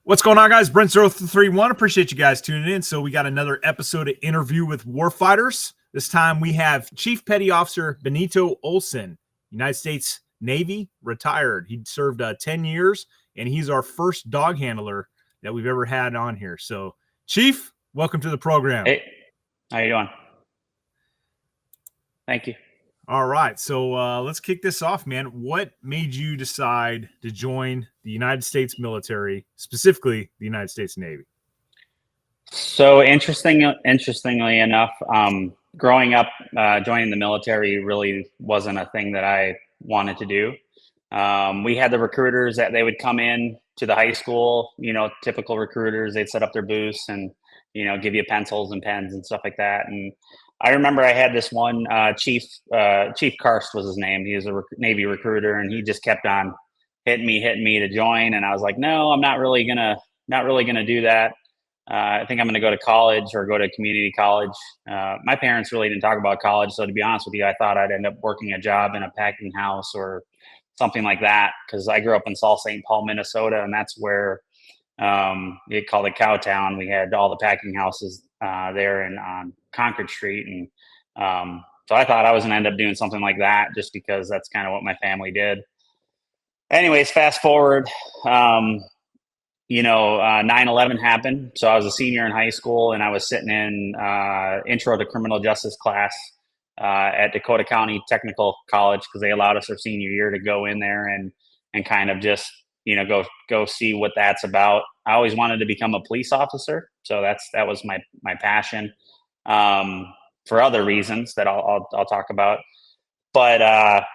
What's going on, guys? Brent0331. Appreciate you guys tuning in. So we got another episode of Interview with Warfighters. This time we have Chief Petty Officer Benito Olson, United States Navy, retired. He served 10 years, and he's our first dog handler that we've ever had on here. So, Chief, welcome to the program. Hey, how you doing? Thank you. All right, so let's kick this off, man. What made you decide to join the United States military, specifically the United States Navy? So interestingly enough, growing up, joining the military really wasn't a thing that I wanted to do. We had the recruiters that they would come in to the high school, typical recruiters. They'd set up their booths and, give you pencils and pens and stuff like that. And I remember I had this one Chief Karst was his name. He was a Navy recruiter, and he just kept on hitting me to join. And I was like, no, I'm not really gonna do that. I think I'm gonna go to college or go to community college. My parents really didn't talk about college, so to be honest with you, I thought I'd end up working a job in a packing house or something like that, because I grew up in Sault Ste. Paul, Minnesota, and that's where you call it Cow Town. We had all the packing houses there and on Concord Street, and so I thought I was gonna end up doing something like that just because that's kind of what my family did. Anyways, fast forward, 9/11 happened. So I was a senior in high school, and I was sitting in intro to criminal justice class at Dakota County Technical College, because they allowed us our senior year to go in there and kind of just go see what that's about. I always wanted to become a police officer, so that was my passion, for other reasons that I'll talk about. But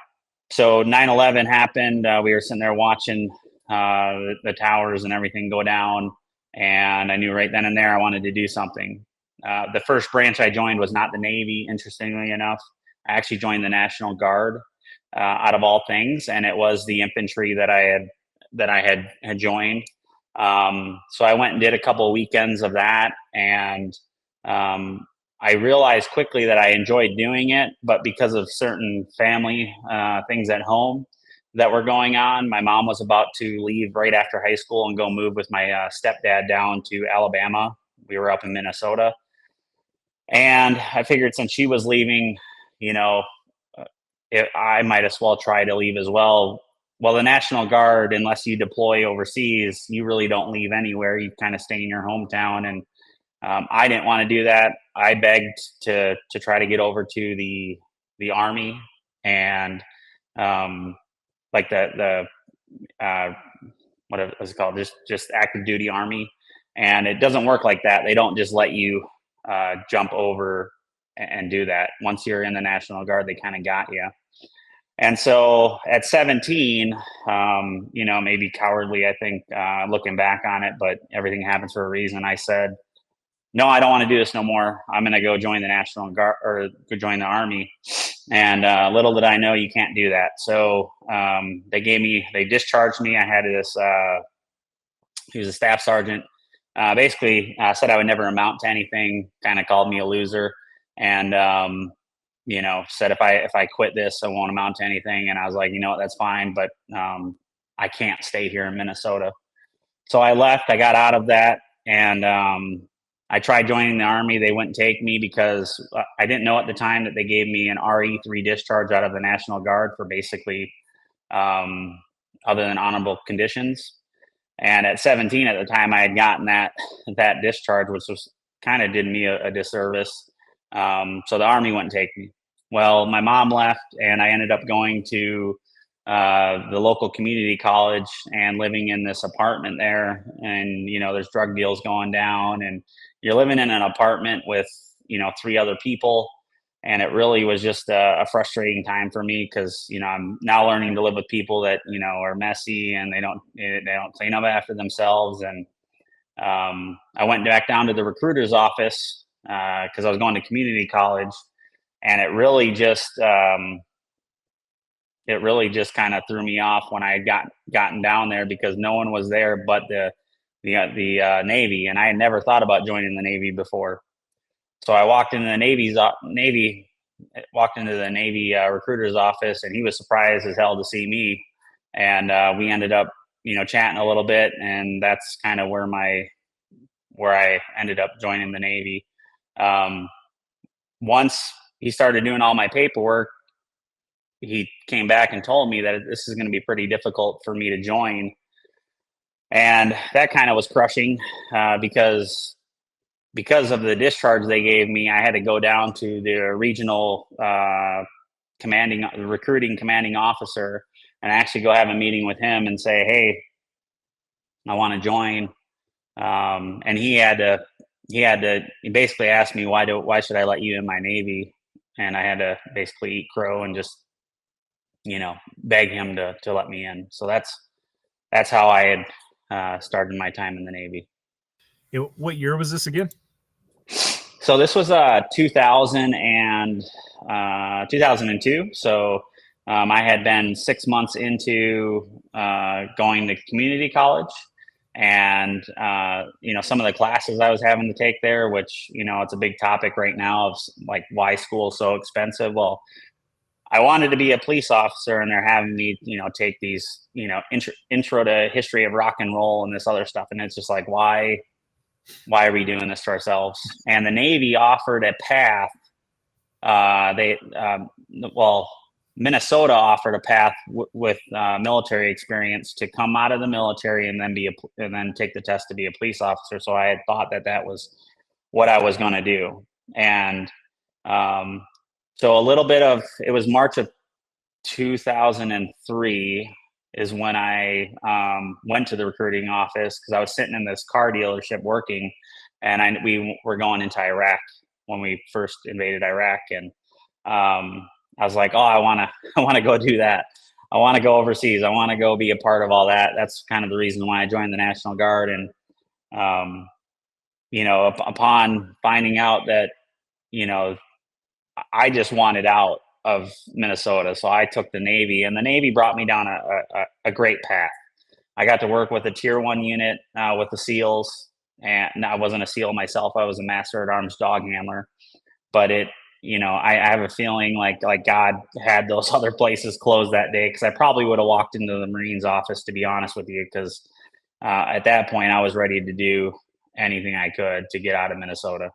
so 9/11 happened. We were sitting there watching the towers and everything go down, and I knew right then and there I wanted to do something. The first branch I joined was not the Navy, interestingly enough. I actually joined the National Guard, out of all things, and it was the infantry that I had joined. So I went and did a couple of weekends of that, and I realized quickly that I enjoyed doing it, but because of certain family things at home that were going on, my mom was about to leave right after high school and go move with my stepdad down to Alabama. We were up in Minnesota, and I figured since she was leaving, I might as well try to leave as well. Well, the National Guard, unless you deploy overseas, you really don't leave anywhere. You kind of stay in your hometown, and I didn't want to do that. I begged to try to get over to the Army, and like the what was it called? Just active duty Army, and it doesn't work like that. They don't just let you jump over and do that. Once you're in the National Guard, they kind of got you. And so at 17, maybe cowardly, I think, looking back on it, but everything happens for a reason. I said, no, I don't want to do this no more. I'm going to go join the National Guard or go join the Army. And little did I know you can't do that. So they discharged me. I had this, he was a staff sergeant, basically said I would never amount to anything, kind of called me a loser. And, said if I quit this, I won't amount to anything. And I was like, that's fine, but I can't stay here in Minnesota. So I left. I got out of that, and I tried joining the Army. They wouldn't take me because I didn't know at the time that they gave me an RE3 discharge out of the National Guard for basically other than honorable conditions. And at 17 at the time, I had gotten that discharge, which was kind of did me a disservice. So the Army wouldn't take me. Well, my mom left, and I ended up going to the local community college and living in this apartment there. And, there's drug deals going down, and you're living in an apartment with, 3 other people. And it really was just a frustrating time for me because, I'm now learning to live with people that, are messy, and they don't clean up after themselves. And I went back down to the recruiter's office because I was going to community college. And it really just kind of threw me off when I had gotten down there, because no one was there but the Navy, and I had never thought about joining the Navy before. So I walked into the Navy recruiter's office, and he was surprised as hell to see me. And we ended up, chatting a little bit, and that's kind of where I ended up joining the Navy. Once he started doing all my paperwork, he came back and told me that this is going to be pretty difficult for me to join. And that kind of was crushing, because of the discharge they gave me. I had to go down to the regional recruiting commanding officer, and actually go have a meeting with him and say, hey, I want to join. And he basically ask me, why should I let you in my Navy? And I had to basically eat crow and just, beg him to let me in. So that's how I had started my time in the Navy. What year was this again? So this was 2000 and 2002. So I had been 6 months into going to community college, and some of the classes I was having to take there, which it's a big topic right now of like why school is so expensive. Well, I wanted to be a police officer, and they're having me take these intro to history of rock and roll and this other stuff, and it's just like, why are we doing this to ourselves? And the Navy offered a path. Minnesota offered a path with military experience to come out of the military and then take the test to be a police officer. So I had thought that was what I was going to do. And so it was March of 2003 is when I went to the recruiting office, because I was sitting in this car dealership working, and we were going into Iraq when we first invaded Iraq, and I was like, oh, I want to go do that. I want to go overseas. I want to go be a part of all that. That's kind of the reason why I joined the National Guard. And upon finding out that I just wanted out of Minnesota, so I took the Navy, and the Navy brought me down a great path. I got to work with a Tier 1 unit with the SEALs, and I wasn't a SEAL myself. I was a Master at Arms dog handler, but I have a feeling like God had those other places closed that day, because I probably would have walked into the Marines office, to be honest with you, because at that point I was ready to do anything I could to get out of Minnesota.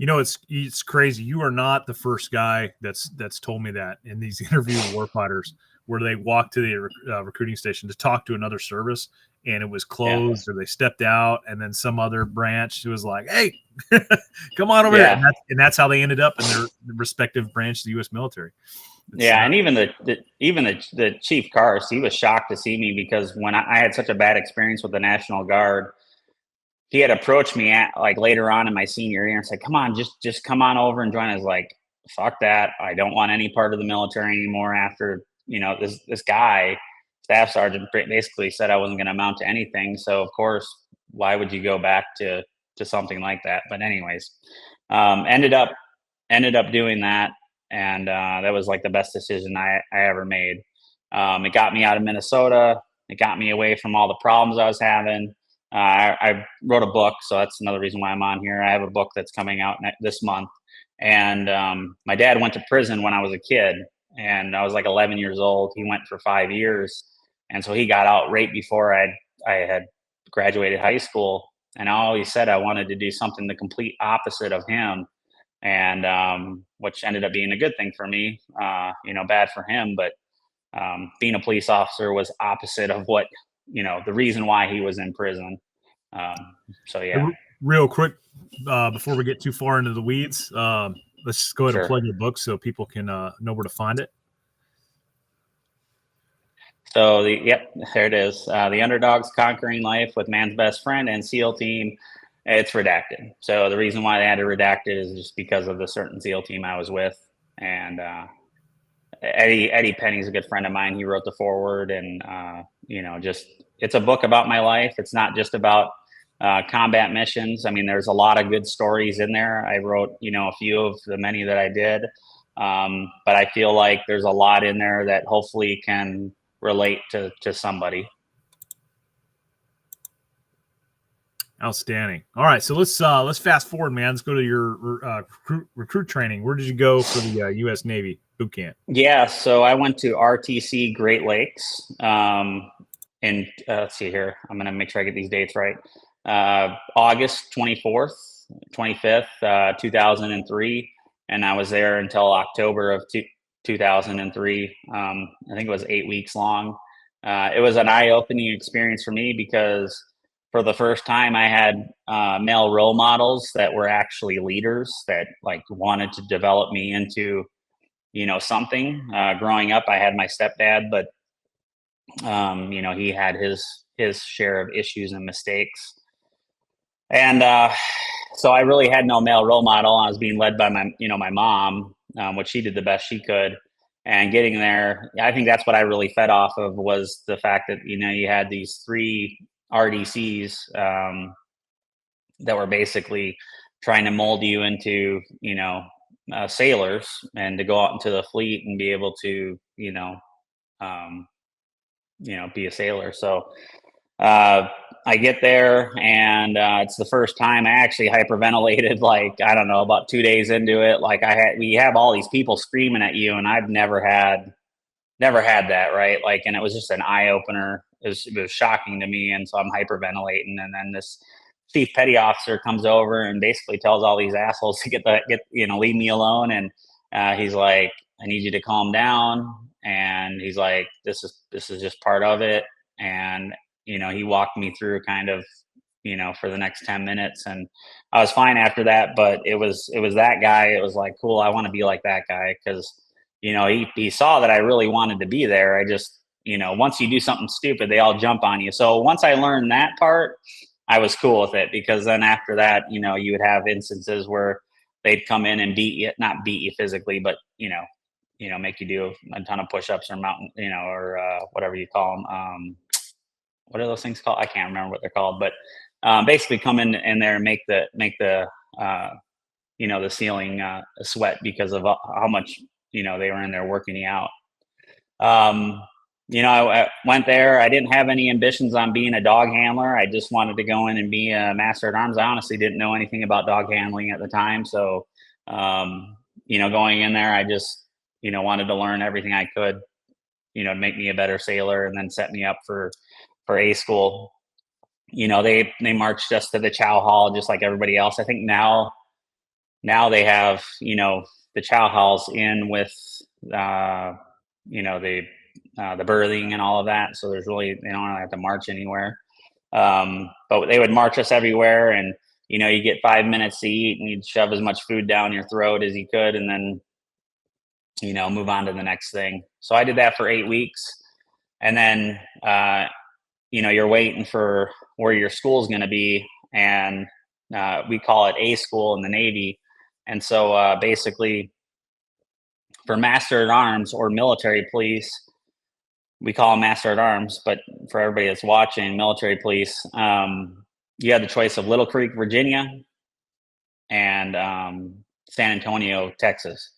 It's crazy. You are not the first guy that's told me that in these interview warfighters, where they walked to the recruiting station to talk to another service, and it was closed, or they stepped out, and then some other branch was like, "Hey, come on over here," and that's how they ended up in their respective branch of the U.S. military. And even the chief Cars, he was shocked to see me, because when I had such a bad experience with the National Guard, he had approached me later on in my senior year and said, come on, just come on over and join. I was like, fuck that. I don't want any part of the military anymore after, this guy, staff sergeant, basically said I wasn't going to amount to anything. So of course, why would you go back to something like that? But anyways, ended up doing that. And that was like the best decision I ever made. It got me out of Minnesota. It got me away from all the problems I was having. I wrote a book, so that's another reason why I'm on here. I have a book that's coming out this month. And my dad went to prison when I was a kid, and I was like 11 years old. He went for 5 years. And so he got out right before I had graduated high school. And I always said I wanted to do something the complete opposite of him. And which ended up being a good thing for me, bad for him. But being a police officer was opposite of what, the reason why he was in prison. So yeah. Real quick, before we get too far into the weeds, let's just go ahead and plug your book so people can know where to find it. So there it is. The Underdogs Conquering Life with Man's Best Friend and SEAL Team. It's redacted. So the reason why they had to redact it is just because of the certain SEAL team I was with. And Eddie Penny's a good friend of mine. He wrote the foreword, and it's a book about my life. It's not just about combat missions. I mean, there's a lot of good stories in there. I wrote, a few of the many that I did. But I feel like there's a lot in there that hopefully can relate to somebody. Outstanding. All right, so let's fast forward, man. Let's go to your recruit training. Where did you go for the U.S. Navy boot camp? Yeah, so I went to RTC Great Lakes. in let's see here. I'm going to make sure I get these dates right. August 24th, 25th, 2003. And I was there until October of 2003. I think it was 8 weeks long. It was an eye-opening experience for me because for the first time I had male role models that were actually leaders that like wanted to develop me into, something. Growing up, I had my stepdad, but he had his share of issues and mistakes. And so I really had no male role model. I was being led by my mom, which she did the best she could. And getting there, I think that's what I really fed off of was the fact that, you had these 3 RDCs that were basically trying to mold you into, sailors and to go out into the fleet and be able to, um, be a sailor. So I get there and it's the first time I actually hyperventilated, like, I don't know, about 2 days into it. Like we have all these people screaming at you and I've never had that. Right. Like, and it was just an eye opener. It was shocking to me. And so I'm hyperventilating. And then this chief petty officer comes over and basically tells all these assholes to leave me alone. And he's like, I need you to calm down. And he's like, this is just part of it. And he walked me through kind of, for the next 10 minutes and I was fine after that. But it was that guy. It was like, cool. I want to be like that guy. Cause he saw that I really wanted to be there. I just, once you do something stupid, they all jump on you. So once I learned that part, I was cool with it because then after that, you would have instances where they'd come in and not beat you physically, but, make you do a ton of push-ups or mountain, or whatever you call them. What are those things called? I can't remember what they're called, but basically come in there and make the the ceiling sweat because of how much, they were in there working you out. I went there. I didn't have any ambitions on being a dog handler. I just wanted to go in and be a master at arms. I honestly didn't know anything about dog handling at the time. So, going in there, I just, wanted to learn everything I could, to make me a better sailor and then set me up for A school. They marched us to the chow hall just like everybody else. I think now they have, the chow halls in with, the birthing and all of that. So they don't really have to march anywhere. But they would march us everywhere and, you get 5 minutes to eat and you'd shove as much food down your throat as you could and then, move on to the next thing. So I did that for 8 weeks. And then, you're waiting for where your school's going to be. And we call it A school in the Navy. And so basically for Master at Arms or military police, we call them Master at Arms, but for everybody that's watching, military police, you had the choice of Little Creek, Virginia, and San Antonio, Texas,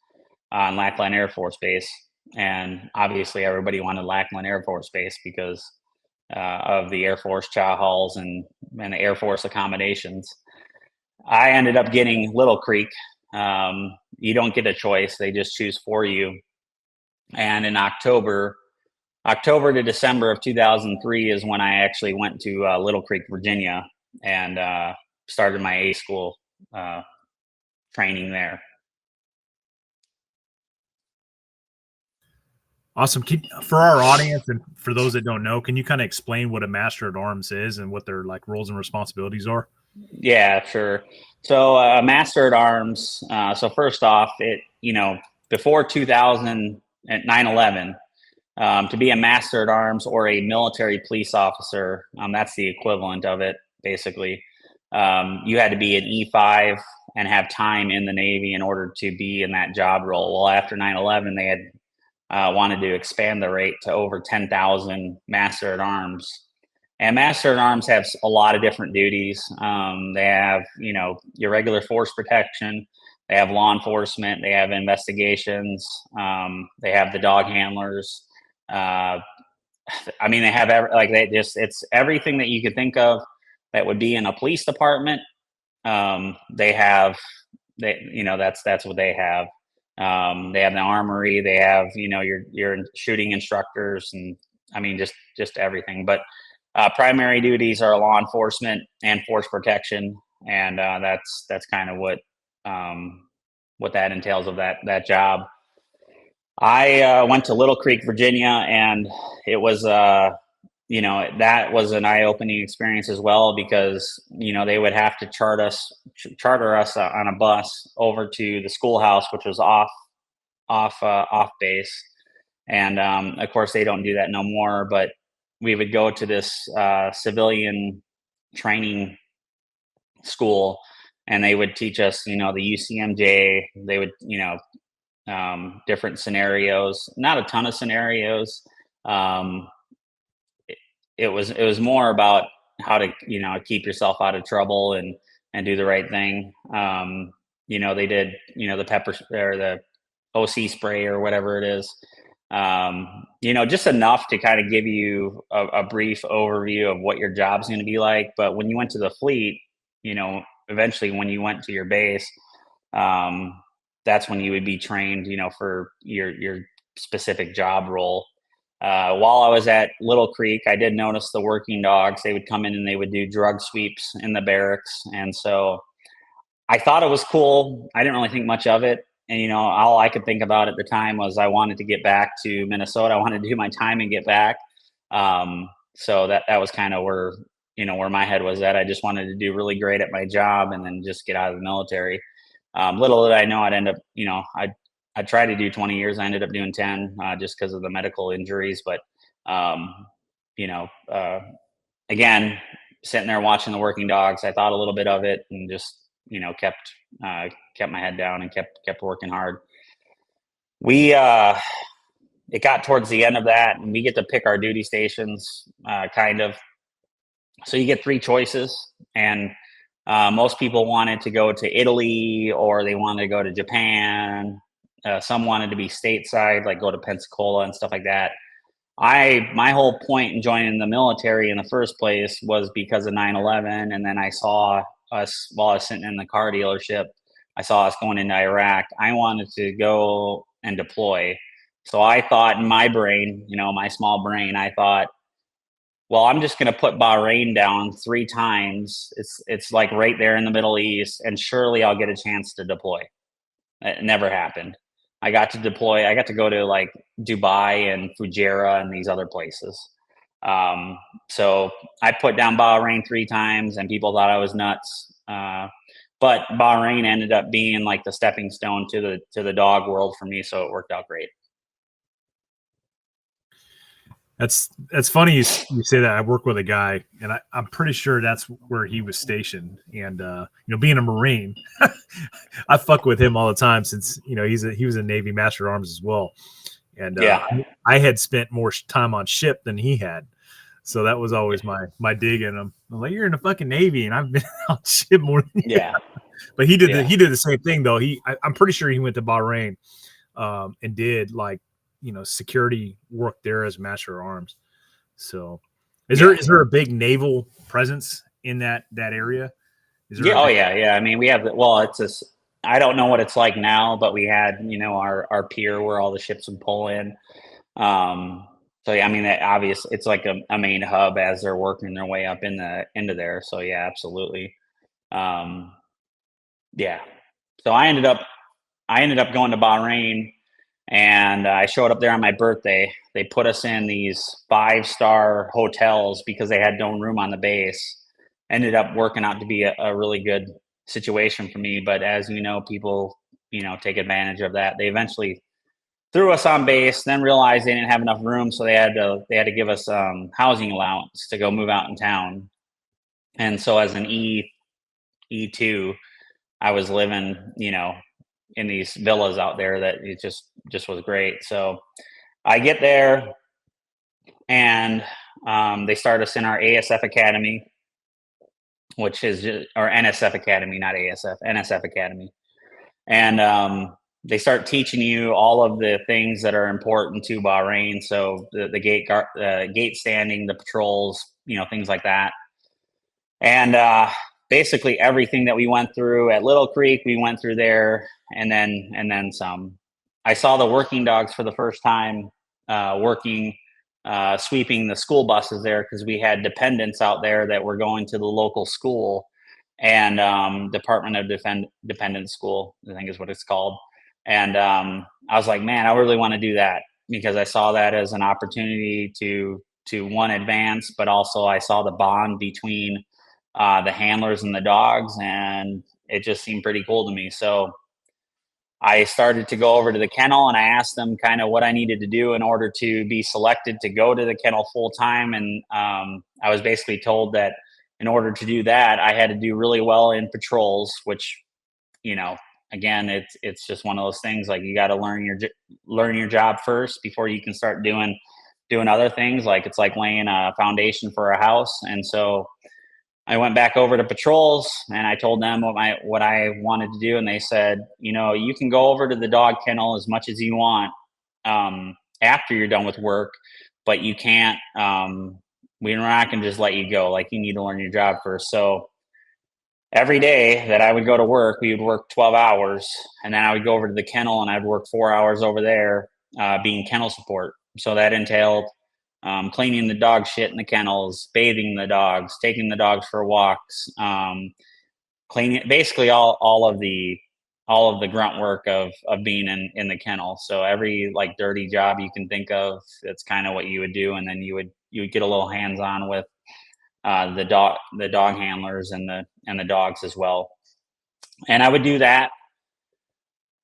on Lackland Air Force Base. And obviously, everybody wanted Lackland Air Force Base because of the Air Force chow halls and the Air Force accommodations. I ended up getting Little Creek. You don't get a choice; they just choose for you. And in October to December of 2003 is when I actually went to Little Creek, Virginia, and started my A school training there. Awesome. For our audience and for those that don't know, can you kind of explain what a Master at Arms is and what their like roles and responsibilities are? Yeah, sure. So Master at Arms. So first off, before 2000 and 9/11, to be a Master at Arms or a military police officer, that's the equivalent of it, basically. You had to be an E5 and have time in the Navy in order to be in that job role. Well, after 9/11, they had wanted to expand the rate to over 10,000 Master at Arms. And Master at Arms have a lot of different duties. They have, your regular force protection. They have law enforcement. They have investigations. They have the dog handlers. They have it's everything that you could think of that would be in a police department. That's what they have. They have the armory. They have, your shooting instructors and I mean, just everything. But primary duties are law enforcement and force protection, and that's kind of what that entails of that job. I went to Little Creek, Virginia, and it was that was an eye-opening experience as well, because they would have to charter us on a bus over to the schoolhouse, which was off base, and of course they don't do that no more. But we would go to this civilian training school, and they would teach us, the UCMJ. They would, different scenarios, not a ton of scenarios. Um, it was more about how to keep yourself out of trouble and do the right thing. They did the pepper or the OC spray or whatever it is. Just enough to kind of give you a brief overview of what your job's going to be like. But when you went to the fleet, eventually when you went to your base, that's when you would be trained, for your specific job role. While I was at Little Creek, I did notice the working dogs. They would come in and they would do drug sweeps in the barracks. And so I thought it was cool. I didn't really think much of it. And, all I could think about at the time was I wanted to get back to Minnesota. I wanted to do my time and get back. So that was kind of where my head was at. I just wanted to do really great at my job and then just get out of the military. Little did I know I'd end up, I tried to do 20 years. I ended up doing 10 just because of the medical injuries. But, again, sitting there watching the working dogs, I thought a little bit of it and just, kept my head down and kept working hard. It got towards the end of that, and we get to pick our duty stations, kind of. So you get 3 choices, and most people wanted to go to Italy, or they wanted to go to Japan. Some wanted to be stateside, like go to Pensacola and stuff like that. My whole point in joining the military in the first place was because of 9/11, and then I saw us while I was sitting in the car dealership. I saw us going into Iraq. I wanted to go and deploy. So I thought in my brain, my small brain, I thought, well, I'm just going to put Bahrain down 3 times. It's like right there in the Middle East, and surely I'll get a chance to deploy. It never happened. I got to deploy. I got to go to like Dubai and Fujairah and these other places. So I put down Bahrain 3 times, and people thought I was nuts. But Bahrain ended up being like the stepping stone to the dog world for me. So it worked out great. That's funny you say that. I work with a guy, and I'm pretty sure that's where he was stationed. And being a Marine, I fuck with him all the time since he was a Navy Master at Arms as well. And I had spent more time on ship than he had, so that was always my dig in him. I'm like, you're in the fucking Navy, and I've been on ship more than you. Yeah. But he did the same thing though. I'm pretty sure he went to Bahrain, and did like security work there as Master of Arms. So is there a big naval presence in that area? Yeah. I mean, we have I don't know what it's like now, but we had, our pier where all the ships would pull in. So yeah, I mean, it's like a main hub as they're working their way up into there. So yeah, absolutely. Yeah. So I ended up going to Bahrain, and I showed up there on my birthday. They put us in these 5-star hotels because they had no room on the base. Ended up working out to be a really good situation for me. But as people, take advantage of that. They eventually threw us on base, then realized they didn't have enough room. So they had to give us housing allowance to go move out in town. And so as an E2, I was living, in these villas out there that it just was great. So I get there, and they start us in our ASF Academy, which is or NSF Academy, not ASF, NSF Academy. And they start teaching you all of the things that are important to Bahrain. So the gate standing, the patrols, things like that. And basically everything that we went through at Little Creek, we went through there, and then some. I saw the working dogs for the first time working sweeping the school buses there because we had dependents out there that were going to the local school and Department of Dependent School, I think is what it's called. And I was like, man, I really want to do that because I saw that as an opportunity to one, advance, but also I saw the bond between the handlers and the dogs, and it just seemed pretty cool to me. So I started to go over to the kennel and I asked them kind of what I needed to do in order to be selected to go to the kennel full time. And I was basically told that in order to do that, I had to do really well in patrols, which, you know, again, it's just one of those things like you got to learn your job first before you can start doing other things. Like it's like laying a foundation for a house. And so I went back over to patrols and I told them what I wanted to do. And they said, you know, you can go over to the dog kennel as much as you want after you're done with work, but you can't, we're not going to just let you go. Like you need to learn your job first. So every day that I would go to work, we would work 12 hours and then I would go over to the kennel and I'd work 4 hours over there being kennel support. So that entailed cleaning the dog shit in the kennels, bathing the dogs, taking the dogs for walks, cleaning basically all of the grunt work of being in the kennel. So every like dirty job you can think of, that's kind of what you would do. And then you would get a little hands on with the dog handlers and the dogs as well. And I would do that.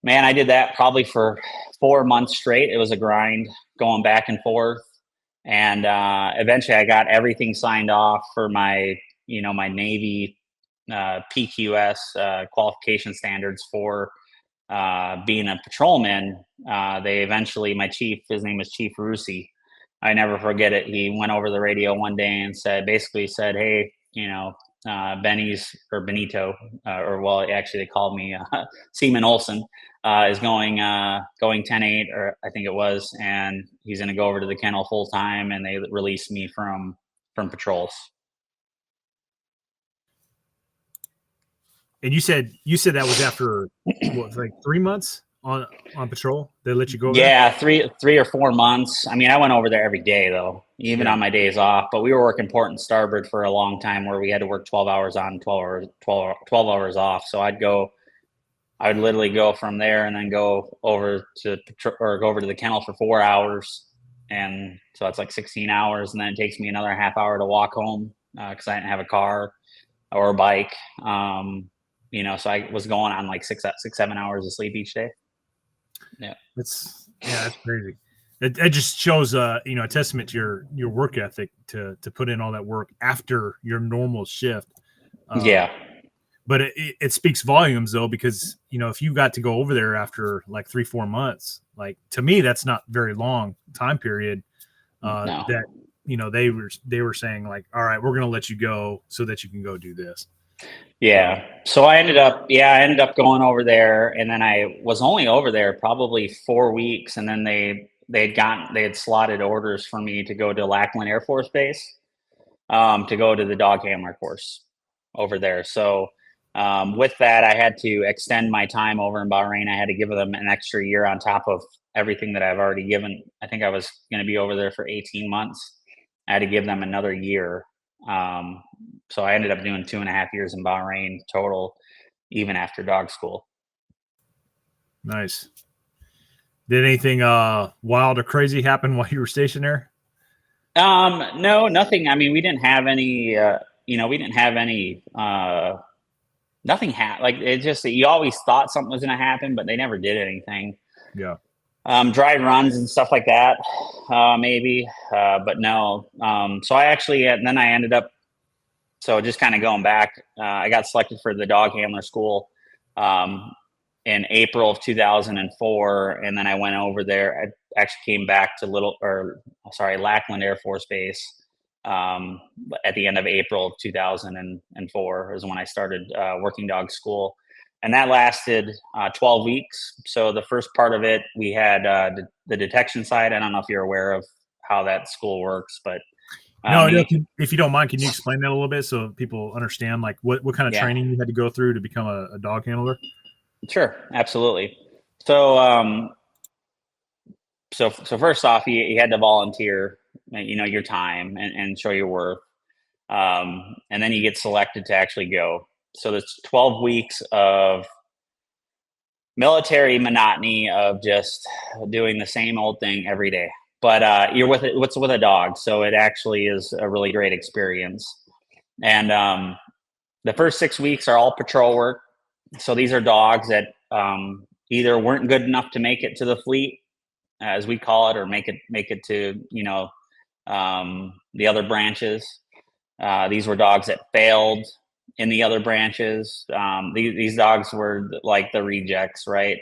Man, I did that probably for 4 months straight. It was a grind going back and forth. And eventually I got everything signed off for my Navy PQS qualification standards for being a patrolman. They eventually, my chief, his name is Chief Rusi. I never forget it. He went over the radio one day and basically said, hey, Benito, actually they called me Seaman Olson, is going 10-8, or I think it was, and he's going to go over to the kennel full time, and they released me from patrols. And you said that was after what, like 3 months on patrol? They let you go over Yeah, there? 3 or 4 months. I mean, I went over there every day though, even on my days off. But we were working port and starboard for a long time, where we had to work 12 hours on, 12 hours off. So I would literally go from there and then go over to the kennel for 4 hours, and so that's like 16 hours, and then it takes me another half hour to walk home because I didn't have a car or a bike. So I was going on like 6-7 hours of sleep each day. Yeah, that's crazy. It just shows a testament to your work ethic to put in all that work after your normal shift. Yeah. But it speaks volumes though, because if you got to go over there after like 3-4 months, like to me that's not very long time period. No. That they were saying like, all right, we're going to let you go so that you can go do this. Yeah. So I ended up going over there, and then I was only over there probably 4 weeks, and then they had slotted orders for me to go to Lackland Air Force Base, to go to the dog handler course over there. So with that, I had to extend my time over in Bahrain. I had to give them an extra year on top of everything that I've already given. I think I was going to be over there for 18 months. I had to give them another year. So I ended up doing 2.5 years in Bahrain total, even after dog school. Nice. Did anything wild or crazy happen while you were stationed there? No, nothing. I mean, we didn't have any, nothing happened. Like, it just, you always thought something was going to happen, but they never did anything. Yeah. Dry runs and stuff like that, maybe, but no. So I actually, and then I ended up, so just kind of going back, I got selected for the dog handler school in April of 2004, and then I went over there. I actually came back to Lackland Air Force Base at the end of April of 2004 is when I started working dog school. And that lasted 12 weeks. So the first part of it, we had the detection side. I don't know if you're aware of how that school works, but no, if you don't mind, can you explain that a little bit so people understand like what kind of training you had to go through to become a dog handler? Sure, absolutely. So so first off, you had to volunteer your time and show your worth. And then you get selected to actually go. So there's 12 weeks of military monotony of just doing the same old thing every day. But you're with a dog, so it actually is a really great experience. And the first 6 weeks are all patrol work. So these are dogs that either weren't good enough to make it to the fleet, as we call it, or make it to the other branches. These were dogs that failed in the other branches. These dogs were like the rejects, right?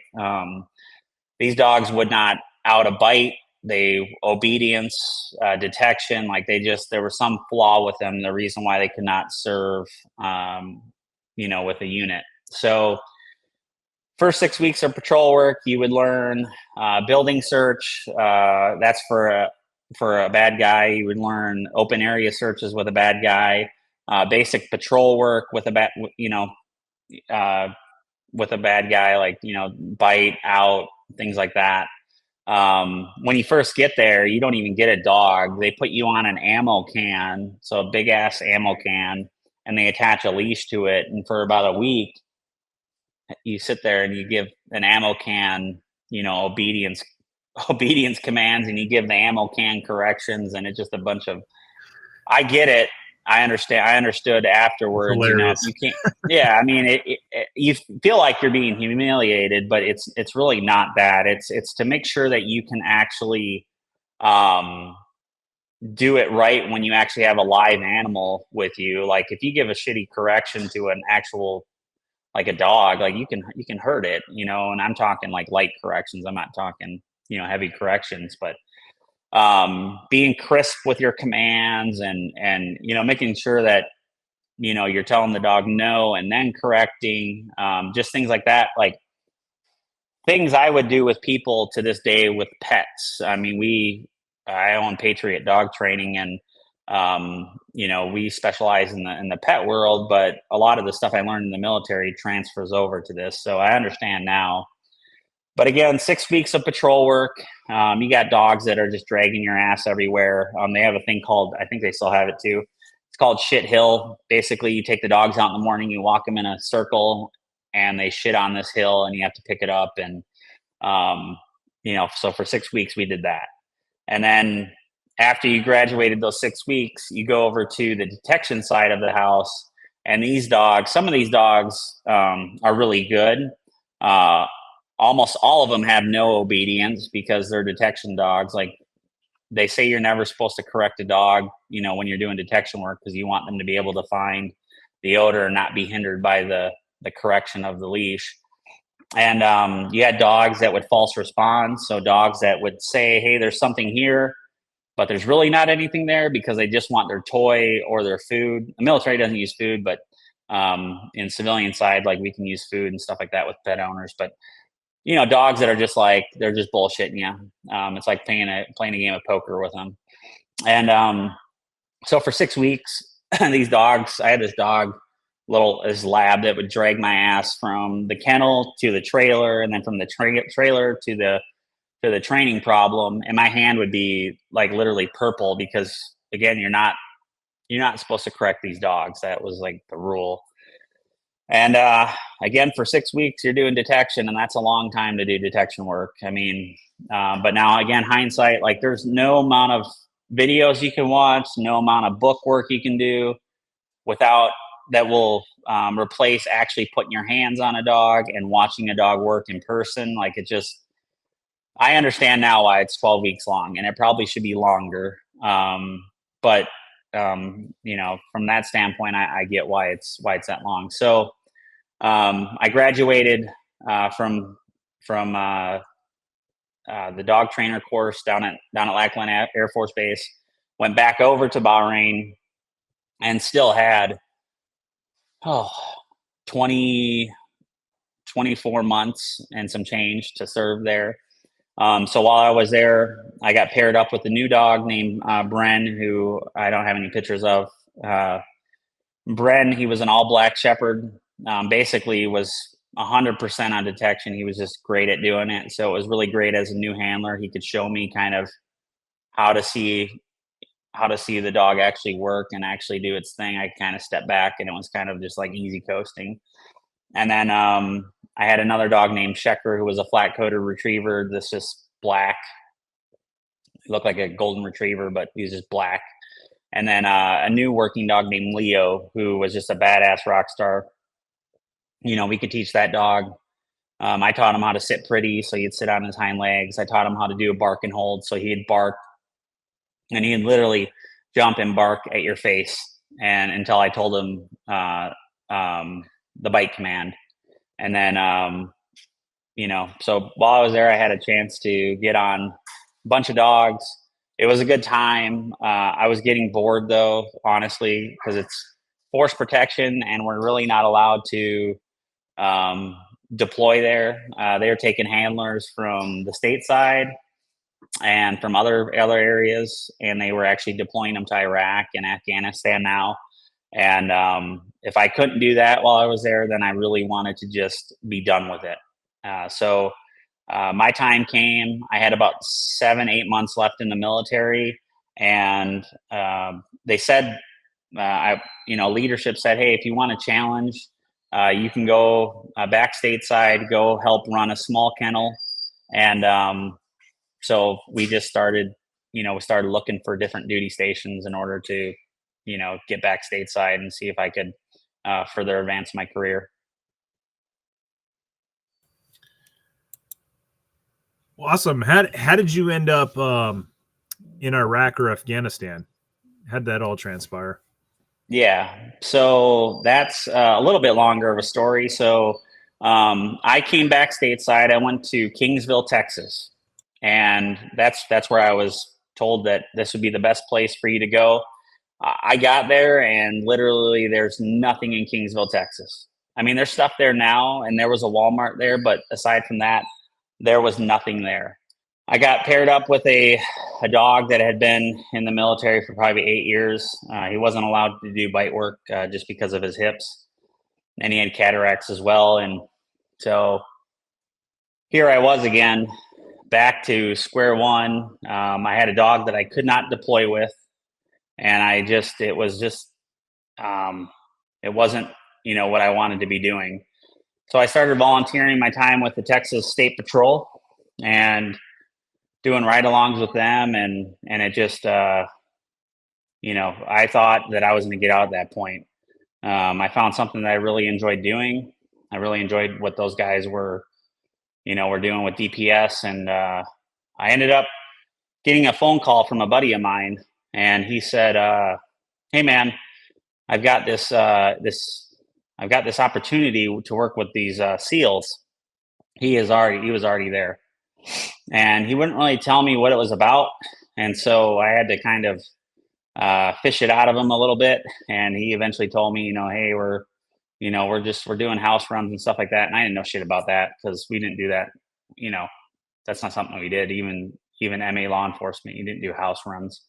These dogs would not out a bite. They obedience, detection, like there was some flaw with them. The reason why they could not serve, with a unit. So first 6 weeks of patrol work, you would learn building search. That's for a bad guy. You would learn open area searches with a bad guy. Basic patrol work with a bad guy, like bite out, things like that. When you first get there, you don't even get a dog. They put you on an ammo can, so a big ass ammo can, and they attach a leash to it. And for about a week, you sit there and you give an ammo can, obedience commands, and you give the ammo can corrections, and it's just a bunch of. I get it. I understand. I understood afterwards. You can't. Yeah, I mean, you feel like you're being humiliated, but it's really not that. It's to make sure that you can actually do it right when you actually have a live animal with you. Like if you give a shitty correction to an actual, like a dog, like you can hurt it, And I'm talking like light corrections. I'm not talking heavy corrections, but being crisp with your commands and making sure that you're telling the dog no and then correcting, just things like that, like things I would do with people to this day with pets. I mean, I own Patriot Dog Training, and we specialize in the pet world, but a lot of the stuff I learned in the military transfers over to this, so I understand now. But again, 6 weeks of patrol work. You got dogs that are just dragging your ass everywhere. They have a thing called, I think they still have it too. It's called shit hill. Basically, you take the dogs out in the morning, you walk them in a circle, and they shit on this hill, and you have to pick it up. And so for 6 weeks we did that. And then after you graduated those 6 weeks, you go over to the detection side of the house. And some of these dogs are really good. Almost all of them have no obedience because they're detection dogs. Like they say you're never supposed to correct a dog, when you're doing detection work, because you want them to be able to find the odor and not be hindered by the correction of the leash. And you had dogs that would false respond. So dogs that would say, hey, there's something here, but there's really not anything there because they just want their toy or their food. The military doesn't use food, but in civilian side, like we can use food and stuff like that with pet owners. But dogs that are just like, they're just bullshitting you. It's like playing a game of poker with them. And so for 6 weeks, these dogs, I had this dog, this lab that would drag my ass from the kennel to the trailer, and then from the trailer to the training problem. And my hand would be like literally purple because, again, you're not supposed to correct these dogs. That was like the rule. And again, for 6 weeks, you're doing detection, and that's a long time to do detection work. I mean, but now again, hindsight, like there's no amount of videos you can watch, no amount of book work you can do that will replace actually putting your hands on a dog and watching a dog work in person. Like I understand now why it's 12 weeks long, and it probably should be longer. But from that standpoint, I get why it's that long. So I graduated from the dog trainer course down at Lackland Air Force Base, went back over to Bahrain, and still had 24 months and some change to serve there. So while I was there, I got paired up with a new dog named Bren, who I don't have any pictures of. Bren, he was an all-black shepherd. Basically was 100% on detection. He was just great at doing it. So it was really great as a new handler. He could show me kind of how to see, how to see the dog actually work and actually do its thing, I kind of stepped back, and it was kind of just like easy coasting. And then I had another dog named Shecker, who was a flat coated retriever. This just black, he looked like a golden retriever, but he was just black. And then a new working dog named Leo, who was just a badass rock star. We could teach that dog. I taught him how to sit pretty, so he'd sit on his hind legs. I taught him how to do a bark and hold, so he'd bark, and he'd literally jump and bark at your face, and until I told him the bite command. And then so while I was there, I had a chance to get on a bunch of dogs. It was a good time. I was getting bored though, honestly, because it's force protection, and we're really not allowed to deploy there. They were taking handlers from the state side and from other areas, and they were actually deploying them to Iraq and Afghanistan now. And if I couldn't do that while I was there, then I really wanted to just be done with it. So my time came. I had about 7-8 months left in the military, and they said, leadership said, "Hey, if you want a challenge, you can go back stateside, go help run a small kennel." And so we just started, we started looking for different duty stations in order to, get back stateside and see if I could further advance my career. Awesome. How did you end up in Iraq or Afghanistan? How'd that all transpire? Yeah, so that's a little bit longer of a story. So I came back stateside. I went to Kingsville, Texas, and that's where I was told that this would be the best place for you to go. I got there, and literally there's nothing in Kingsville, Texas. I mean, there's stuff there now, and there was a Walmart there, but aside from that, there was nothing there. I got paired up with a dog that had been in the military for probably 8 years. He wasn't allowed to do bite work just because of his hips, and he had cataracts as well. And so here I was again, back to square one. I had a dog that I could not deploy with, and it wasn't, what I wanted to be doing. So I started volunteering my time with the Texas State Patrol and doing ride-alongs with them, and it just, I thought that I was going to get out at that point. I found something that I really enjoyed doing. I really enjoyed what those guys were doing with DPS, and I ended up getting a phone call from a buddy of mine, and he said, "Hey, man, I've got this opportunity to work with these SEALs." He was already there, and he wouldn't really tell me what it was about, and so I had to kind of fish it out of him a little bit. And he eventually told me, "Hey, we're doing house runs and stuff like that." And I didn't know shit about that because we didn't do that. That's not something we did. Even MA law enforcement, you didn't do house runs.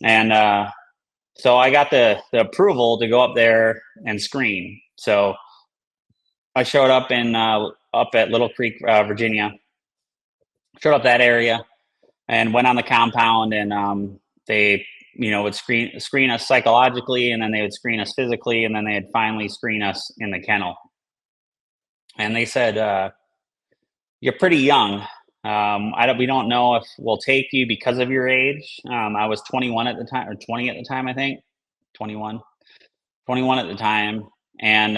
And so I got the approval to go up there and screen. So I showed up up at Little Creek, Virginia. Showed up that area and went on the compound, and they would screen us psychologically, and then they would screen us physically, and then they'd finally screen us in the kennel. And they said, "You're pretty young. We don't know if we'll take you because of your age." I was 21 at the time, or 20 at the time, I think. 21 at the time. And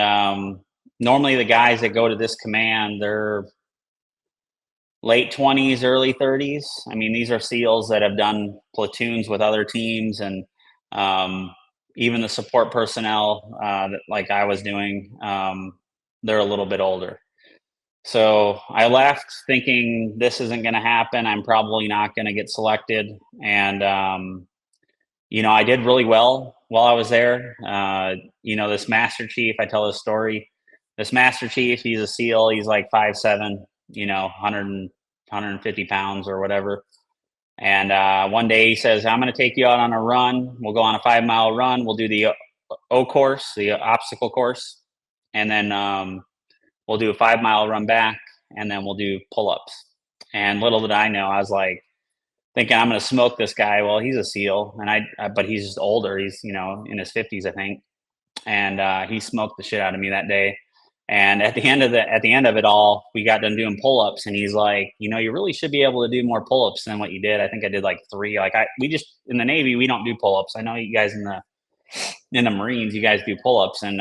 normally the guys that go to this command, they're late 20s, early 30s. I mean, these are SEALs that have done platoons with other teams, and even the support personnel like I was doing, they're a little bit older. So I left thinking this isn't going to happen. I'm probably not going to get selected. And, I did really well while I was there. This Master Chief, I tell this story. This Master Chief, he's a SEAL. He's like 5'7", 150 pounds or whatever. And one day he says, "I'm going to take you out on a run. We'll go on a 5-mile run. We'll do the O course, the obstacle course. And then we'll do a 5-mile run back, and then we'll do pull-ups." And little did I know, I was like, thinking I'm going to smoke this guy. Well, he's a SEAL, and but he's just older. He's, in his 50s, I think. And he smoked the shit out of me that day. And at the end of it all, we got done doing pull-ups, and he's like, you really should be able to do more pull-ups than what you did. I think I did like 3. Like we just, in the Navy, we don't do pull-ups. I know you guys in the Marines, you guys do pull-ups, and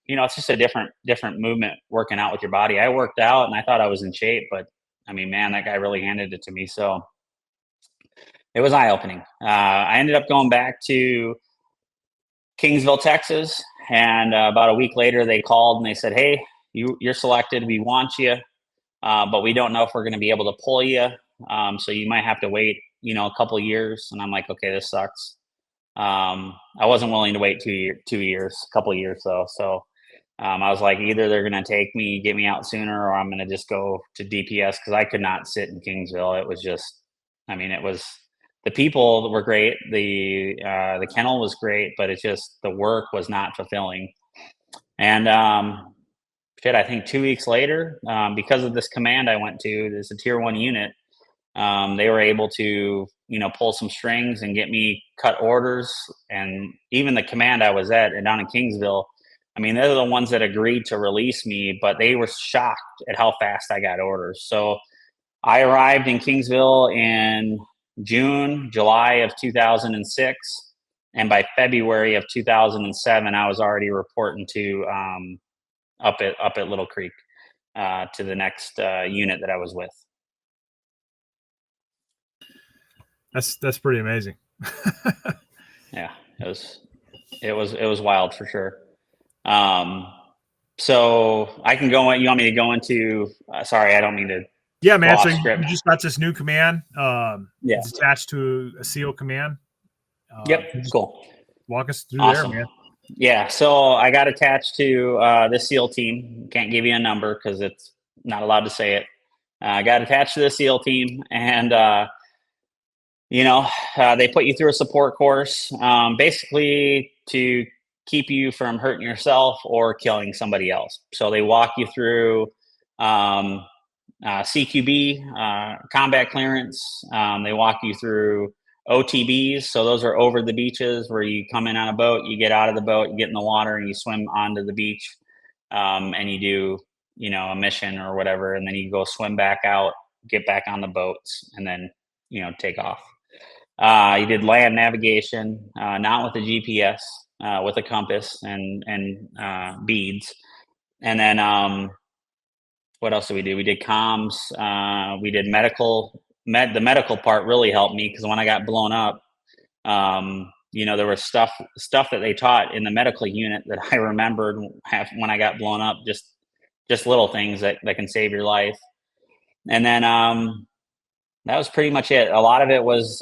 it's just a different movement, working out with your body. I worked out and I thought I was in shape, but I mean, man, that guy really handed it to me. So it was eye-opening. I ended up going back to Kingsville, Texas, and about a week later, they called and they said, "Hey, you're selected. We want you, but we don't know if we're going to be able to pull you. So you might have to wait, a couple of years." And I'm like, "Okay, this sucks." I wasn't willing to wait 2 years, a couple of years though. So I was like, either they're going to take me, get me out sooner, or I'm going to just go to DPS, because I could not sit in Kingsville. It was just, it was, the people were great. The kennel was great, but it's just, the work was not fulfilling. And I think 2 weeks later, because of this command I went to, there's a tier 1 unit. They were able to, pull some strings and get me cut orders. And even the command I was at, and down in Kingsville, they're the ones that agreed to release me, but they were shocked at how fast I got orders. So I arrived in Kingsville in July of 2006. And by February of 2007, I was already reporting to up at Little Creek, to the next unit that I was with. That's pretty amazing. Yeah, it was wild for sure. So I can go in. You want me to go into? Sorry, I don't mean to. Yeah, man. So you just got this new command. Yeah, it's attached to a SEAL command. Yep, cool. Walk us through awesome. there, man. Yeah, so I got attached to the SEAL team. Can't give you a number because it's not allowed to say it. I got attached to the SEAL team, and they put you through a support course, basically to keep you from hurting yourself or killing somebody else. So they walk you through CQB, combat clearance. They walk you through OTBs. So those are over the beaches, where you come in on a boat, you get out of the boat, you get in the water, and you swim onto the beach, and you do, a mission or whatever. And then you go swim back out, get back on the boats, and then, take off. You did land navigation, not with a GPS, with a compass and beads. And then what else did we do? We did comms. We did medical. The medical part really helped me, because when I got blown up, there was stuff that they taught in the medical unit that I remembered when I got blown up. Just little things that can save your life. And then that was pretty much it. A lot of it was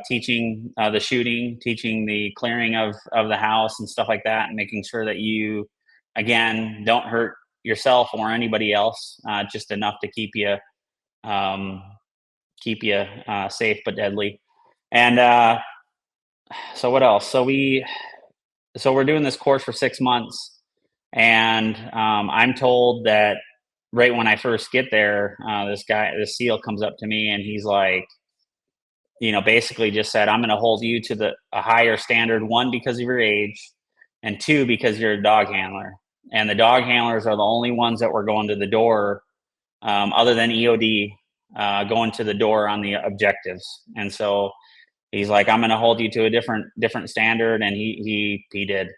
teaching the shooting, teaching the clearing of the house and stuff like that, and making sure that you, again, don't hurt yourself or anybody else, just enough to keep you safe but deadly. And so what else? So we're doing this course for 6 months, and I'm told that right when I first get there, this SEAL comes up to me, and he's like, basically just said, "I'm going to hold you to a higher standard, 1, because of your age, and 2, because you're a dog handler. And the dog handlers are the only ones that were going to the door, other than EOD, going to the door on the objectives." And so he's like, "I'm going to hold you to a different standard." And he did.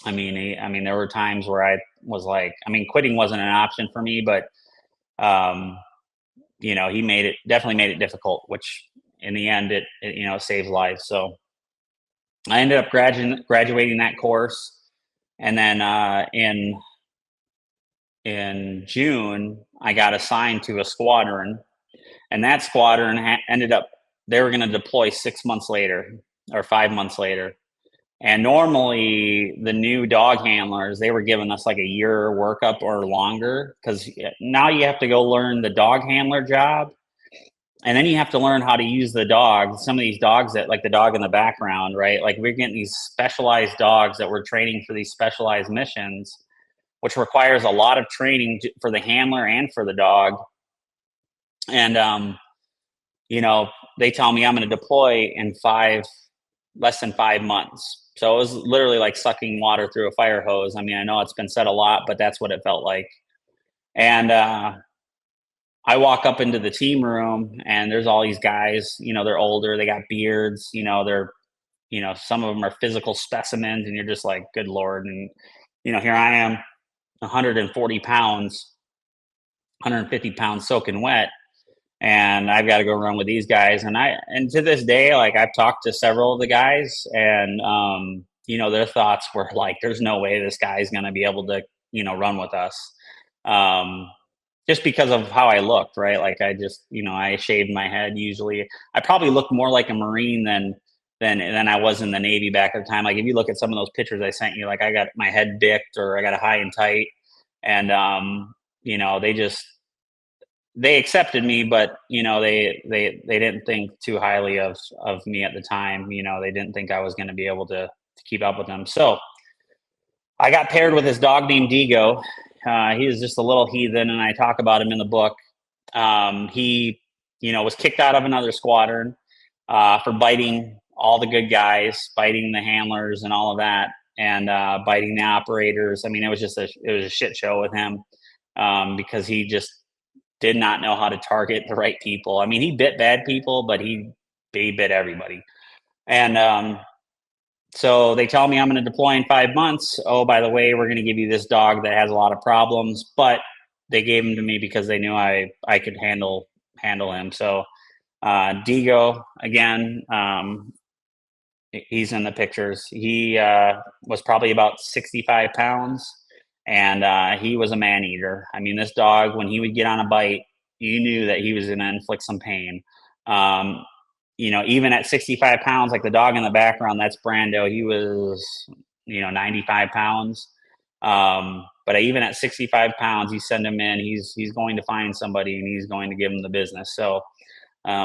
There were times where I was like, quitting wasn't an option for me, but he definitely made it difficult, which in the end, it saves lives. So I ended up graduating that course. And then in June, I got assigned to a squadron, and that squadron ended up, they were going to deploy 6 months later or 5 months later. And normally the new dog handlers, they were giving us like a year workup or longer, because now you have to go learn the dog handler job. And then you have to learn how to use the dog. Some of these dogs that, like the dog in the background, right? Like, we're getting these specialized dogs that we're training for these specialized missions, which requires a lot of training for the handler and for the dog. And they tell me I'm going to deploy in less than 5 months. So it was literally like sucking water through a fire hose. I mean, I know it's been said a lot, but that's what it felt like. And I walk up into the team room, and there's all these guys, they're older, they got beards, some of them are physical specimens, and you're just like, good Lord. And, here I am, 140 pounds, 150 pounds soaking wet. And I've got to go run with these guys. And to this day, like, I've talked to several of the guys, and, their thoughts were like, there's no way this guy's going to be able to, run with us. Just because of how I looked, right? Like, I just, I shaved my head. Usually I probably looked more like a Marine than I was in the Navy back at the time. Like, if you look at some of those pictures I sent you, like, I got my head dicked, or I got a high and tight. And, they accepted me, but, they didn't think too highly of me at the time. They didn't think I was going to be able to keep up with them. So I got paired with this dog named Digo. He was just a little heathen, and I talk about him in the book. He, was kicked out of another squadron for biting all the good guys, biting the handlers and all of that, and biting the operators. I mean, it was a shit show with him, because he just did not know how to target the right people. I mean, he bit bad people, but he bit everybody. And so they tell me I'm going to deploy in 5 months. Oh, by the way, we're going to give you this dog that has a lot of problems, but they gave him to me because they knew I could handle him. So Digo, again, he's in the pictures. He was probably about 65 pounds, and he was a man eater. I mean, this dog, when he would get on a bite, you knew that he was going to inflict some pain. Even at 65 pounds, like the dog in the background, that's Brando. He was, 95 pounds. But even at 65 pounds, you send him in, he's going to find somebody, and he's going to give him the business. So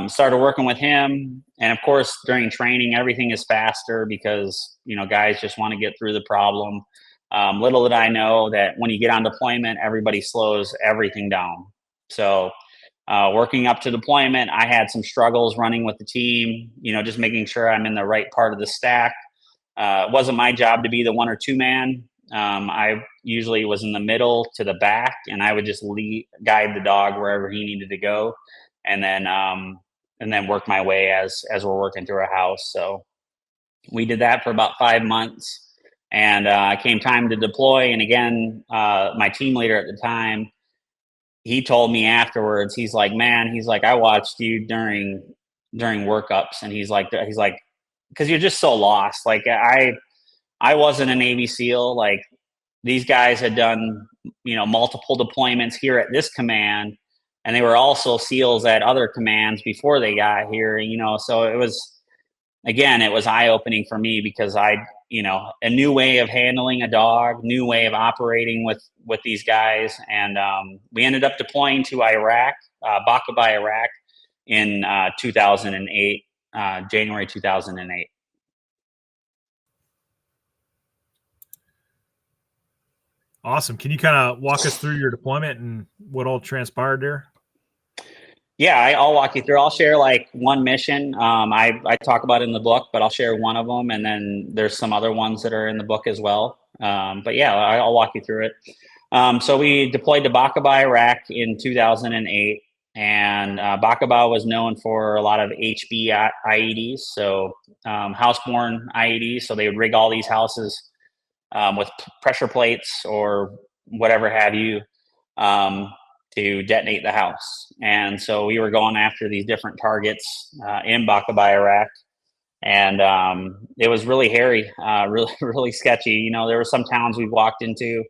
started working with him. And of course, during training, everything is faster because, guys just want to get through the problem. Little did I know that when you get on deployment, everybody slows everything down. So working up to deployment, I had some struggles running with the team, just making sure I'm in the right part of the stack. It wasn't my job to be the 1 or 2 man. I usually was in the middle to the back, and I would just guide the dog wherever he needed to go, and then work my way as we're working through a house. So we did that for about 5 months, and came time to deploy. And again, my team leader at the time, he told me afterwards, he's like, man, he's like, I watched you during workups, and he's like, because you're just so lost. Like, I wasn't a Navy SEAL. Like, these guys had done, multiple deployments here at this command, and they were also SEALs at other commands before they got here. So it was eye-opening for me, because a new way of handling a dog, new way of operating with these guys. And we ended up deploying to Iraq, Baqaba, Iraq, in 2008, January 2008. Awesome. Can you kind of walk us through your deployment and what all transpired there? Yeah, I'll walk you through. I'll share like one mission. I talk about it in the book, but I'll share one of them, and then there's some other ones that are in the book as well. But yeah, I'll walk you through it. So we deployed to Baqaba, Iraq in 2008, and Baqaba was known for a lot of HB IEDs, so houseborne IEDs. So they would rig all these houses with pressure plates or whatever have you, to detonate the house. And so we were going after these different targets in Baqaba, Iraq. And it was really hairy, really, really sketchy. There were some towns we walked into.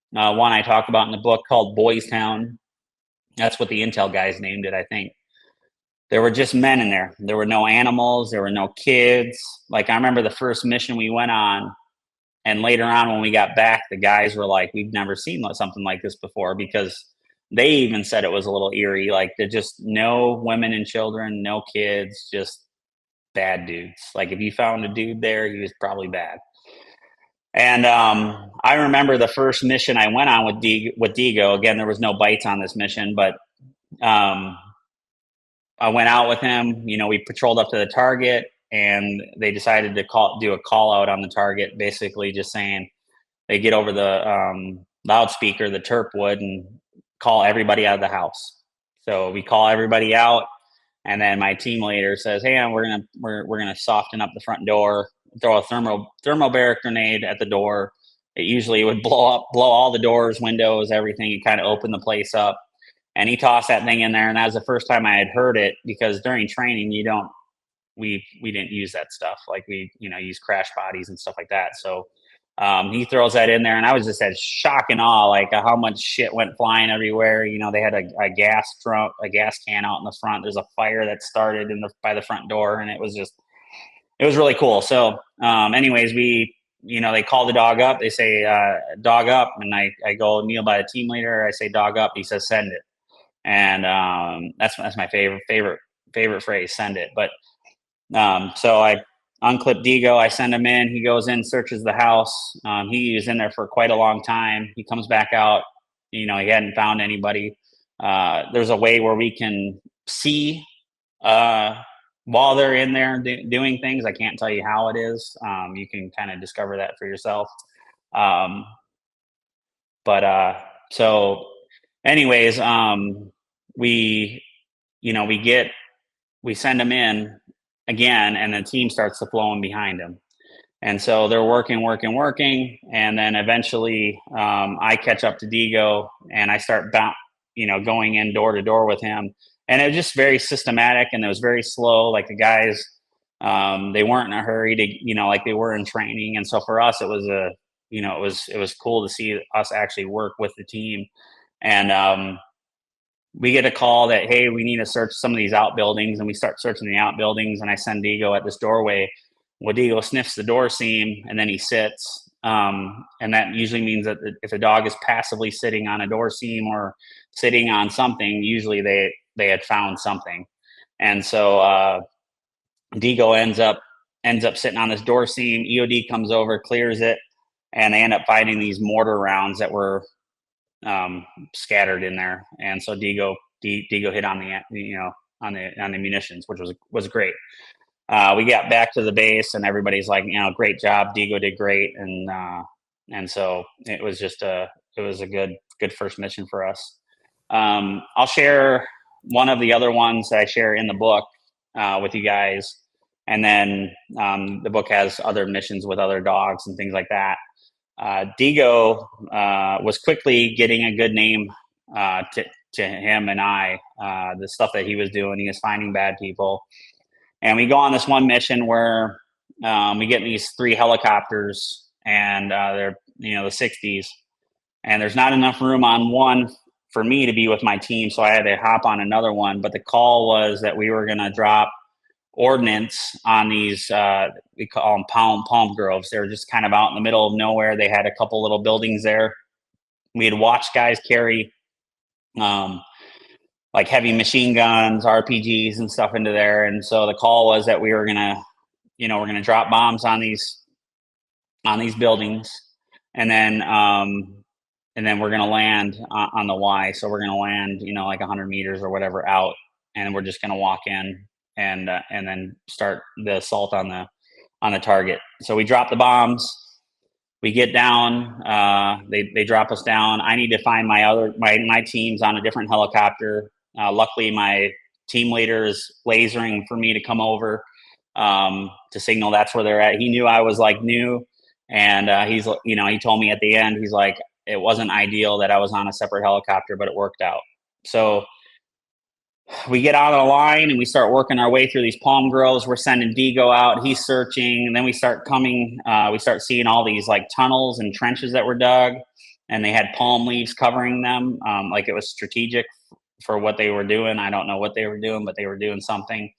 One I talk about in the book called Boys Town. That's what the intel guys named it, I think. There were just men in there. There were no animals. There were no kids. Like, I remember the first mission we went on, and later on when we got back, the guys were like, we've never seen something like this before, because they even said it was a little eerie. Like, there's just no women and children, no kids, just bad dudes. Like, if you found a dude there, he was probably bad. And I remember the first mission I went on with Digo. Again, there was no bites on this mission, but I went out with him. We patrolled up to the target, and they decided to do a call out on the target, basically just saying they get over the loudspeaker, the terp would, and call everybody out of the house. So we call everybody out, and then my team leader says, "Hey, we're gonna soften up the front door, throw a thermobaric grenade at the door. It usually would blow all the doors, windows, everything, and kind of open the place up." And he tossed that thing in there, and that was the first time I had heard it, because during training we didn't use that stuff. Like we use crash bodies and stuff like that. So he throws that in there, and I was just at shock and awe, like how much shit went flying everywhere. They had a gas can out in the front. There's a fire that started by the front door, and it was really cool. So anyways, they call the dog up. They say dog up, and I go kneel by the team leader. I say dog up. He says send it. And that's my favorite phrase, send it. But so I unclip Digo, I send him in. He goes in, searches the house. He was in there for quite a long time. He comes back out. He hadn't found anybody. There's a way where we can see while they're in there doing things. I can't tell you how it is. You can kind of discover that for yourself. So anyways, we send them in again, and the team starts to flow in behind them. And so they're working. And then eventually I catch up to Digo, and I start going in door to door with him. And it was just very systematic, and it was very slow. Like the guys, they weren't in a hurry to, like they were in training. And so for us, it was it was cool to see us actually work with the team. And we get a call that, hey, we need to search some of these outbuildings, and we start searching the outbuildings, and I send Digo at this doorway. Well, Digo sniffs the door seam, and then he sits. And that usually means that if a dog is passively sitting on a door seam or sitting on something, usually they had found something. And so Digo ends up sitting on this door seam. EOD comes over, clears it, and they end up finding these mortar rounds that were scattered in there. And so Digo hit on the munitions, which was great. We got back to the base, and everybody's like, great job, Digo did great. And so it was just a good first mission for us. I'll share one of the other ones that I share in the book with you guys. And then the book has other missions with other dogs and things like that. Digo was quickly getting a good name to him and I. The stuff that he was doing, he was finding bad people. And we go on this one mission where we get these 3 helicopters, and they're the 60s, and there's not enough room on one for me to be with my team, so I had to hop on another one. But the call was that we were going to drop ordnance on these we call them palm groves. They were just kind of out in the middle of nowhere. They had a couple little buildings there. We had watched guys carry like heavy machine guns, RPGs, and stuff into there. And so the call was that we were gonna drop bombs on these buildings, and then we're gonna land on the Y. So we're gonna land like 100 meters or whatever out, and we're just gonna walk in and then start the assault on the target. So we drop the bombs. We get down. They drop us down. I need to find my teams on a different helicopter. Luckily, my team leader is lasering for me to come over to signal that's where they're at. He knew I was like new, and he told me at the end, he's like, it wasn't ideal that I was on a separate helicopter, but it worked out. So we get out of the line, and we start working our way through these palm groves. We're sending Digo out. He's searching. And then we start seeing all these like tunnels and trenches that were dug, and they had palm leaves covering them. Like it was strategic for what they were doing. I don't know what they were doing, but they were doing something.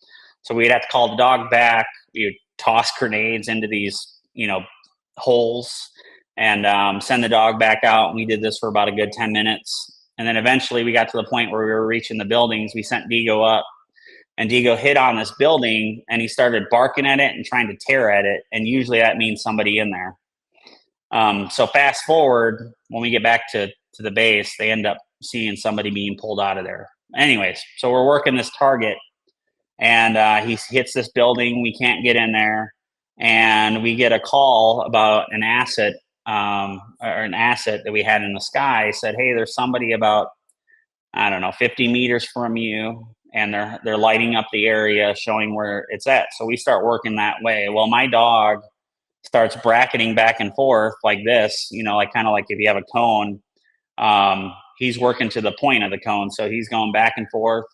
So we'd have to call the dog back. We would toss grenades into these, holes, and send the dog back out. We did this for about a good 10 minutes. And then eventually we got to the point where we were reaching the buildings. We sent Digo up, and Digo hit on this building, and he started barking at it and trying to tear at it. And usually that means somebody in there. So fast forward, when we get back to the base, they end up seeing somebody being pulled out of there. Anyways, so we're working this target, and he hits this building. We can't get in there, and we get a call about an asset, or an asset that we had in the sky. Said, "Hey, there's somebody about, I don't know, 50 meters from you, and they're lighting up the area, showing where it's at." So we start working that way. Well, my dog starts bracketing back and forth like this, like kind of like if you have a cone. He's working to the point of the cone, so he's going back and forth,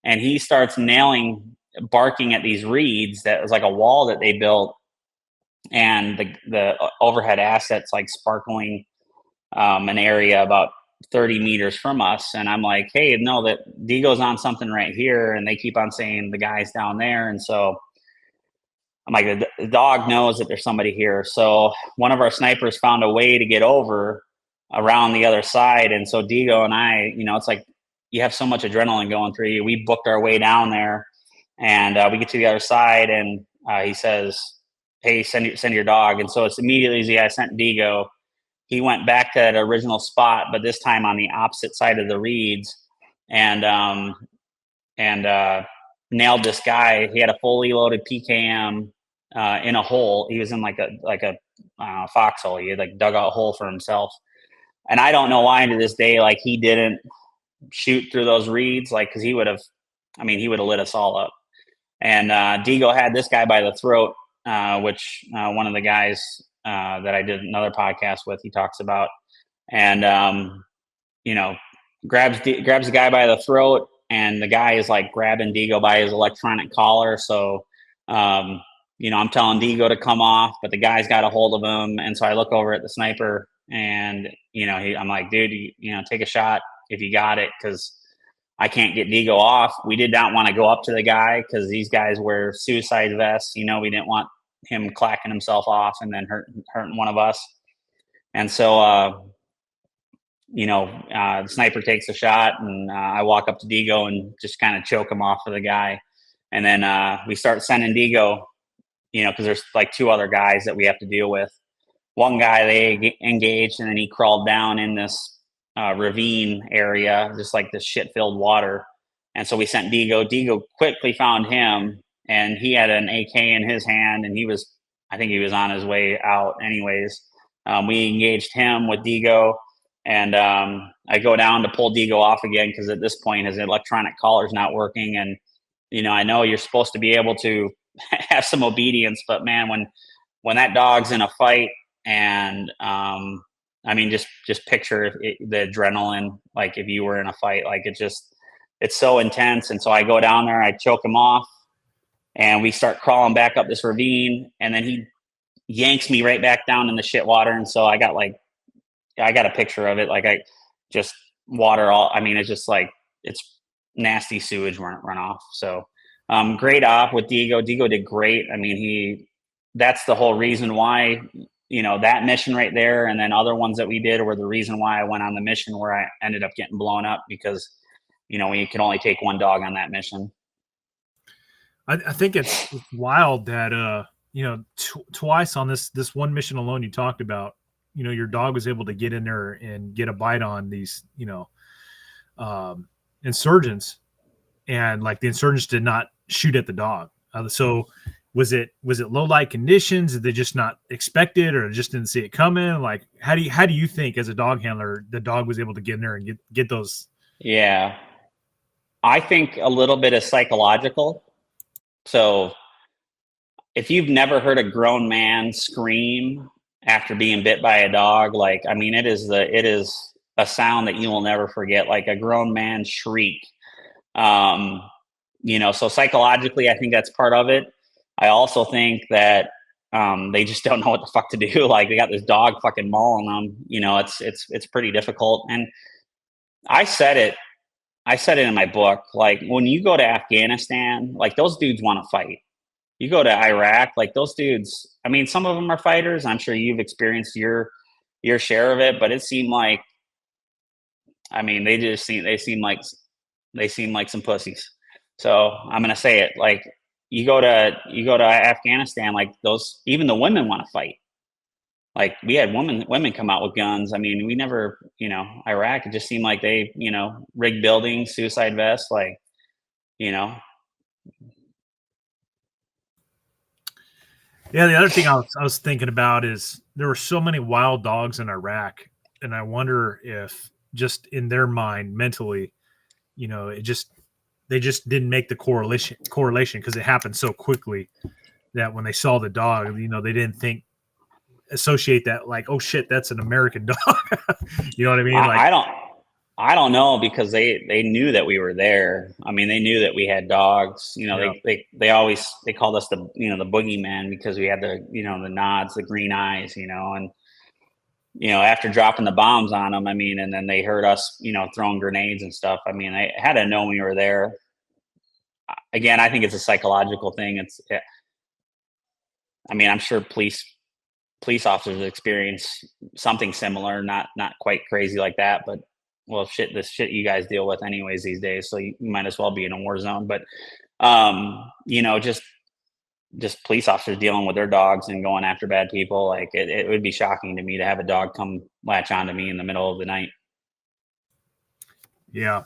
and he starts barking at these reeds that was like a wall that they built, and the overhead assets like sparkling an area about 30 meters from us. And I'm like, hey, no, that Digo's on something right here, and they keep on saying the guy's down there. And so I'm like, the dog knows that there's somebody here. So one of our snipers found a way to get over around the other side. And so Digo and I, it's like you have so much adrenaline going through you. We booked our way down there, and we get to the other side, and he says, hey, send your dog. And so it's immediately I sent Digo. He went back to that original spot, but this time on the opposite side of the reeds, and nailed this guy. He had a fully loaded PKM in a hole. He was in like a foxhole. He had like dug out a hole for himself. And I don't know why to this day, like he didn't shoot through those reeds, like, cause he would have lit us all up. And Digo had this guy by the throat, which one of the guys that I did another podcast with, he talks about, and grabs the guy by the throat, and the guy is like grabbing Digo by his electronic collar. So, I'm telling Digo to come off, but the guy's got a hold of him. And so I look over at the sniper, and I'm like, dude, take a shot if you got it, because I can't get Digo off. We did not want to go up to the guy because these guys wear suicide vests. We didn't want him clacking himself off and then hurting one of us. And so, the sniper takes a shot, and I walk up to Digo and just kind of choke him off for the guy. And then we start sending Digo, because there's like two other guys that we have to deal with. One guy they engaged, and then he crawled down in this ravine area, just like this shit-filled water. And so we sent Digo. Digo quickly found him, and he had an AK in his hand, and I think he was on his way out anyways. We engaged him with Digo, and I go down to pull Digo off again, because at this point his electronic collar's not working. And I know you're supposed to be able to have some obedience, but man, when that dog's in a fight, and just picture the adrenaline, like if you were in a fight, like it's so intense. And so I go down there, I choke him off, and we start crawling back up this ravine, and then he yanks me right back down in the shit water. And so I got a picture of it. Like I just water all, it's just like, it's nasty sewage runoff. So great op with Digo. Digo did great. That's the whole reason why, that mission right there, and then other ones that we did were the reason why I went on the mission where I ended up getting blown up, because, we could only take one dog on that mission. I think it's wild that, twice on this one mission alone you talked about, your dog was able to get in there and get a bite on these, insurgents, and like the insurgents did not shoot at the dog. So was it low light conditions? Did they just not expect it, or just didn't see it coming? Like, how do you think as a dog handler the dog was able to get in there and get those? Yeah, I think a little bit of psychological. So if you've never heard a grown man scream after being bit by a dog, like, it is a sound that you will never forget, like a grown man shriek. So psychologically, I think that's part of it. I also think that they just don't know what the fuck to do. Like, they got this dog fucking mauling them. It's pretty difficult. And I said it in my book. Like, when you go to Afghanistan, like, those dudes want to fight. You go to Iraq, like, those dudes, some of them are fighters. I'm sure you've experienced your share of it, but it seemed like, they seem like some pussies. So I'm going to say it. Like, you go to Afghanistan, like, even the women want to fight. Like, we had women come out with guns. We never, Iraq, it just seemed like they, rigged buildings, suicide vests, like, Yeah, the other thing I was thinking about is there were so many wild dogs in Iraq, and I wonder if just in their mind mentally, they just didn't make the correlation because it happened so quickly that when they saw the dog, they didn't associate that like, oh shit, that's an American dog. You know what I mean? Like, I don't know, because they knew that we were there. I mean, they knew that we had dogs. yeah, They always they called us the the boogeyman, because we had the the nods, the green eyes, and after dropping the bombs on them, I mean, and then they heard us throwing grenades and stuff. I mean, they had to know we were there. Again, I think it's a psychological thing. I mean, I'm sure police officers experience something similar, not quite crazy like that, but well, this shit you guys deal with anyways these days, so you might as well be in a war zone. But just police officers dealing with their dogs and going after bad people, like it would be shocking to me to have a dog come latch onto me in the middle of the night. yeah.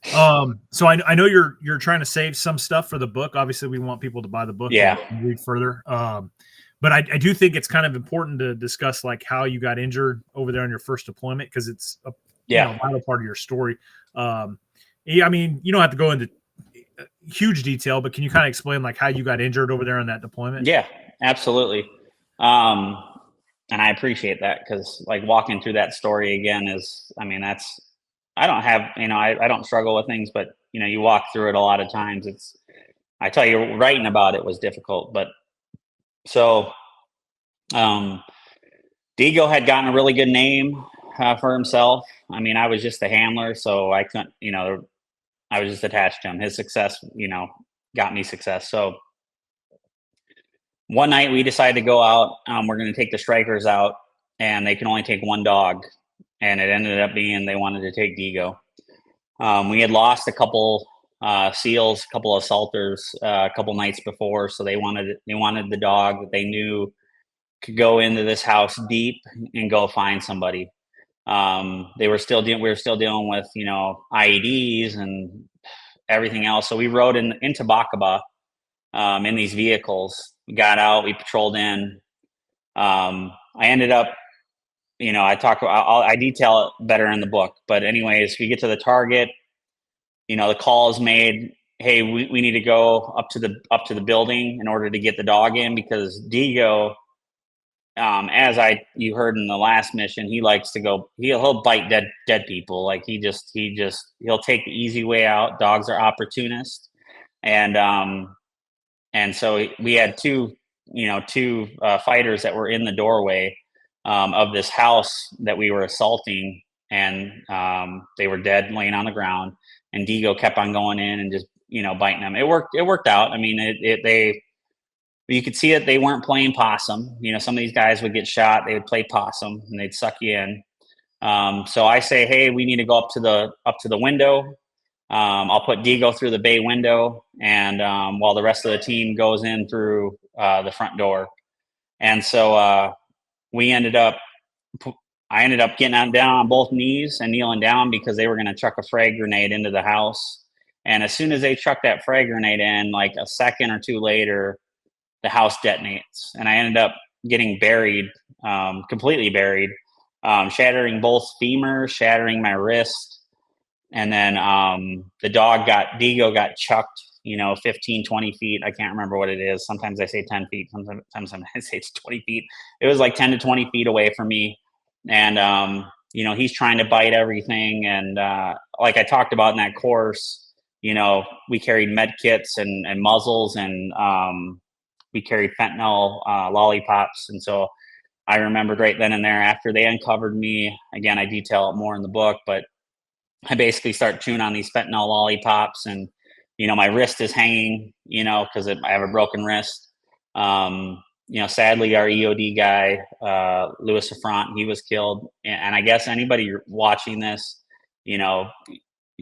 So I know you're trying to save some stuff for the book. Obviously, we want people to buy the book Yeah. and read further. But I do think it's kind of important to discuss like how you got injured over there on your first deployment, because it's a vital part of your story. I mean, you don't have to go into huge detail, but can you kind of explain like how you got injured over there on that deployment? Yeah, absolutely. And I appreciate that, because like walking through that story again is, I mean, I don't have, I don't struggle with things, but you walk through it a lot of times. I tell you, writing about it was difficult, but so, Digo had gotten a really good name for himself. I mean, I was just a handler, so I couldn't, I was just attached to him. His success, got me success. So one night we decided to go out. We're going to take the strikers out, and they can only take one dog. And it ended up being they wanted to take Digo. We had lost a couple SEALs, a couple assaulters, a couple nights before, so they wanted the dog that they knew could go into this house deep and go find somebody. We were still dealing with IEDs and everything else. So we rode into Bakaba in these vehicles. We got out, we patrolled in. I ended up, I detail it better in the book. But anyways, we get to the target. The call is made. Hey, we need to go up to the building in order to get the dog in, because Digo, as you heard in the last mission, he likes to go. He'll bite dead people. Like he'll take the easy way out. Dogs are opportunists, and so we had two fighters that were in the doorway of this house that we were assaulting, and they were dead, laying on the ground. And Digo kept on going in and just biting them. It worked out. I mean, you could see that they weren't playing possum. Some of these guys would get shot, they would play possum, and they'd suck you in. So I say, hey, we need to go up to the window. I'll put Digo through the bay window, and while the rest of the team goes in through the front door. And so I ended up getting down on both knees and kneeling down, because they were going to chuck a frag grenade into the house. And as soon as they chucked that frag grenade in, like a second or two later, the house detonates, and I ended up getting buried, completely buried, shattering both femurs, shattering my wrist. And then Digo got chucked, 15, 20 feet. I can't remember what it is. Sometimes I say 10 feet. Sometimes I say it's 20 feet. It was like 10 to 20 feet away from me. And, he's trying to bite everything. And like I talked about in that course, we carried med kits and muzzles, and we carried fentanyl lollipops. And so I remembered right then and there, after they uncovered me, again, I detail it more in the book, but I basically start chewing on these fentanyl lollipops, and my wrist is hanging, because I have a broken wrist. Sadly, our EOD guy, Louis Safrant, he was killed. And I guess anybody watching this, you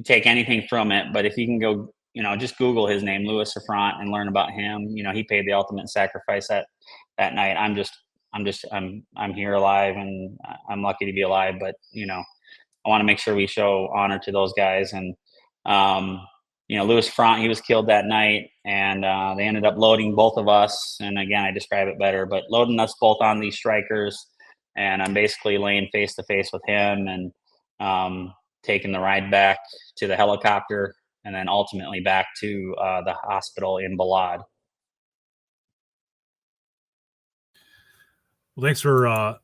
take anything from it, but if you can go, just Google his name, Louis Safrant, and learn about him. He paid the ultimate sacrifice that night. I'm here alive, and I'm lucky to be alive, but I want to make sure we show honor to those guys. And Louis Front, he was killed that night, and they ended up loading both of us. And again, I describe it better, but loading us both on these strikers, and I'm basically laying face to face with him, and taking the ride back to the helicopter, and then ultimately back to the hospital in Balad. Well, thanks for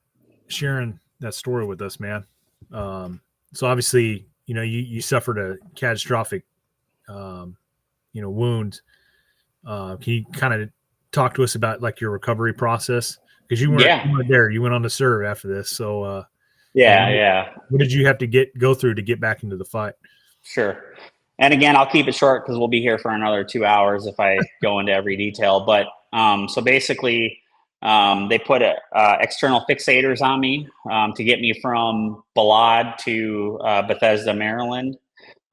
sharing that story with us, man. So obviously, you suffered a catastrophic, wound. Can you kind of talk to us about like your recovery process? Because you weren't there. You went on to serve after this. So Yeah. What did you have to go through to get back into the fight? Sure. And again, I'll keep it short because we'll be here for another 2 hours if I go into every detail. But so basically, they put external fixators on me to get me from Balad to Bethesda, Maryland.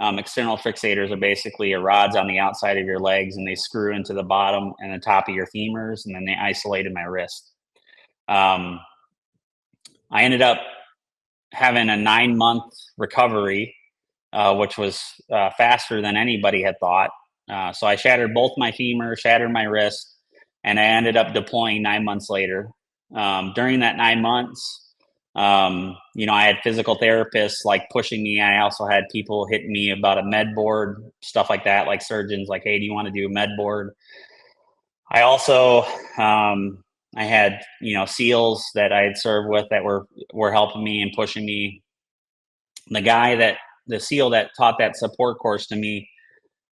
External fixators are basically rods on the outside of your legs, and they screw into the bottom and the top of your femurs, and then they isolated my wrist. I ended up having a 9-month recovery, which was faster than anybody had thought. So I shattered both my femur, shattered my wrist, and I ended up deploying 9 months later. During that 9 months, I had physical therapists like pushing me. I also had people hitting me about a med board, stuff like that, like surgeons like, hey, do you want to do a med board? I also, I had, SEALs that I had served with that were helping me and pushing me. The SEAL that taught that support course to me,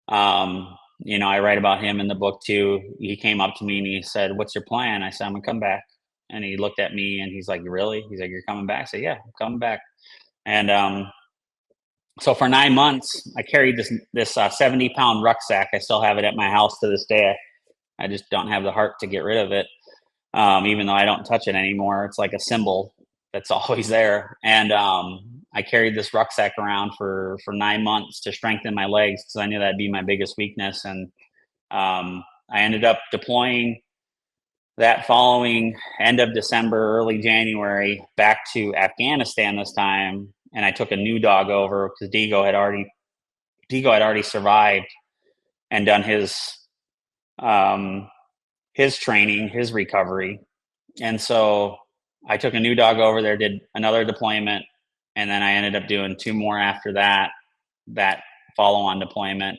I write about him in the book too. He came up to me and he said, "What's your plan?" I said, "I'm gonna come back." And he looked at me and he's like, "Really?" He's like, "You're coming back?" I said, "Yeah, I'm coming back." And so for 9 months, I carried this 70-pound rucksack. I still have it at my house to this day. I just don't have the heart to get rid of it, even though I don't touch it anymore. It's like a symbol that's always there. And I carried this rucksack around for 9 months to strengthen my legs because I knew that'd be my biggest weakness. And I ended up deploying that following end of December, early January, back to Afghanistan this time. And I took a new dog over because Digo had already survived and done his training, his recovery. And so I took a new dog over there, did another deployment, and then I ended up doing 2 more after that follow-on deployment.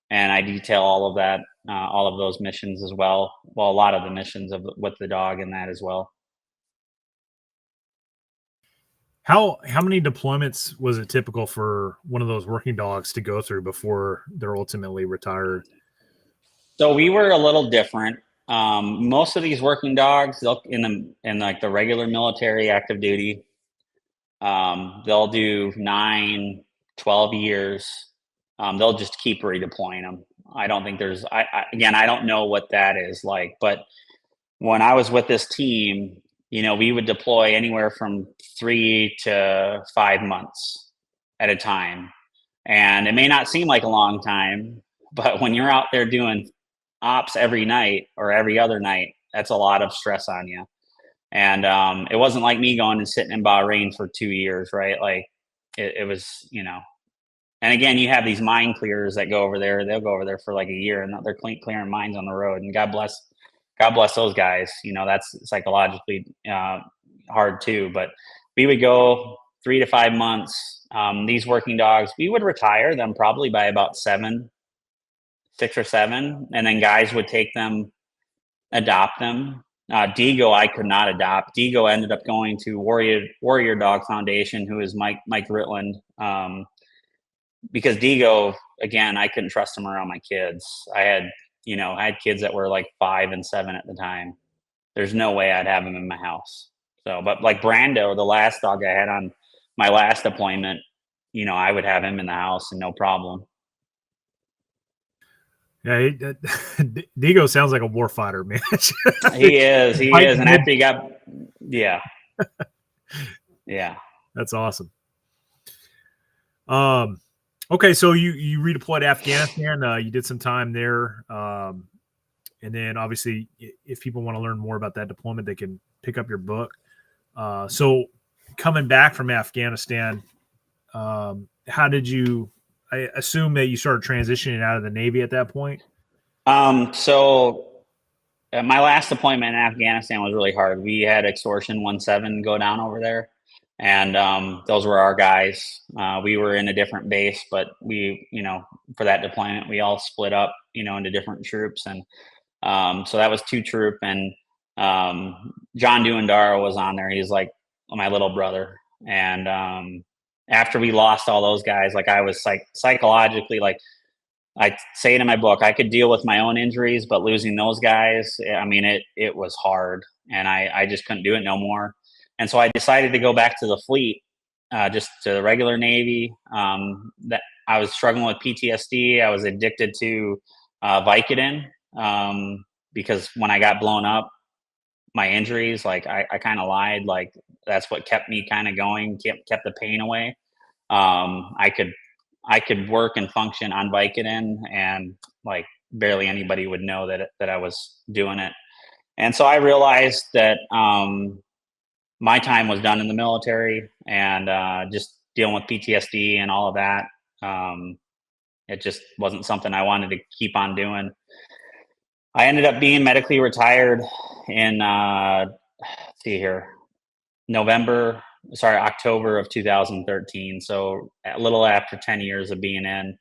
And I detail all of those missions as well. Well, a lot of the missions with the dog in that as well. How many deployments was it typical for one of those working dogs to go through before they're ultimately retired? So we were a little different. Most of these working dogs, they'll in like the regular military active duty, they'll do 9, 12 years. They'll just keep redeploying them. I don't think there's, I don't know what that is like, but when I was with this team, we would deploy anywhere from 3 to 5 months at a time. And it may not seem like a long time, but when you're out there doing ops every night or every other night, that's a lot of stress on you. And it wasn't like me going and sitting in Bahrain for 2 years, right? Like it was, and again, you have these mine clearers that go over there. They'll go over there for like a year and they're clearing mines on the road. And God bless those guys. That's psychologically hard too. But we would go 3 to 5 months. These working dogs, we would retire them probably by about 6 or 7, and then guys would take them, adopt them. Digo, I could not adopt. Digo ended up going to Warrior Dog Foundation, who is Mike Ritland. Because Digo, again, I couldn't trust him around my kids. I had kids that were like 5 and 7 at the time. There's no way I'd have him in my house. So, but like Brando, the last dog I had on my last deployment, I would have him in the house and no problem. Yeah, Digo sounds like a warfighter, man. He is, and after he got, yeah, that's awesome. Okay, so you redeployed to Afghanistan. You did some time there, and then obviously, if people want to learn more about that deployment, they can pick up your book. So, coming back from Afghanistan, how did you I assume that you started transitioning out of the Navy at that point. So my last deployment in Afghanistan was really hard. We had Extortion 17 go down over there, and those were our guys. We were in a different base, but we, for that deployment, we all split up, into different troops, and so that was 2 troop, and John Duandara was on there. He's like my little brother, and after we lost all those guys, like I was psychologically, like I say it in my book, I could deal with my own injuries, but losing those guys, I mean, it was hard, and I just couldn't do it no more. And so I decided to go back to the fleet, just to the regular Navy. That I was struggling with PTSD. I was addicted to Vicodin, because when I got blown up, my injuries, like I kind of lied, like that's what kept me kind of going, kept the pain away. I could work and function on Vicodin, and like barely anybody would know that I was doing it. And so I realized that my time was done in the military, and just dealing with PTSD and all of that. It just wasn't something I wanted to keep on doing. I ended up being medically retired in let's see here, October of 2013. So a little after 10 years of being in,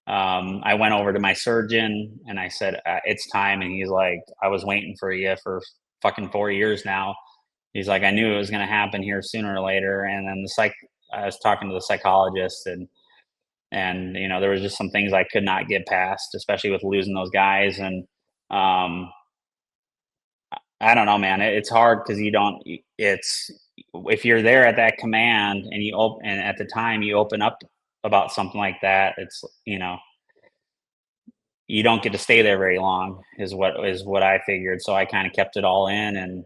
I went over to my surgeon and I said, it's time. And he's like, I was waiting for you for fucking 4 years now. He's like, I knew it was going to happen here sooner or later. And then I was talking to the psychologist, and there was just some things I could not get past, especially with losing those guys. And I don't know, man. It's hard because if you're there at that command and and at the time you open up about something like that, it's, you don't get to stay there very long is what I figured. So I kind of kept it all in, and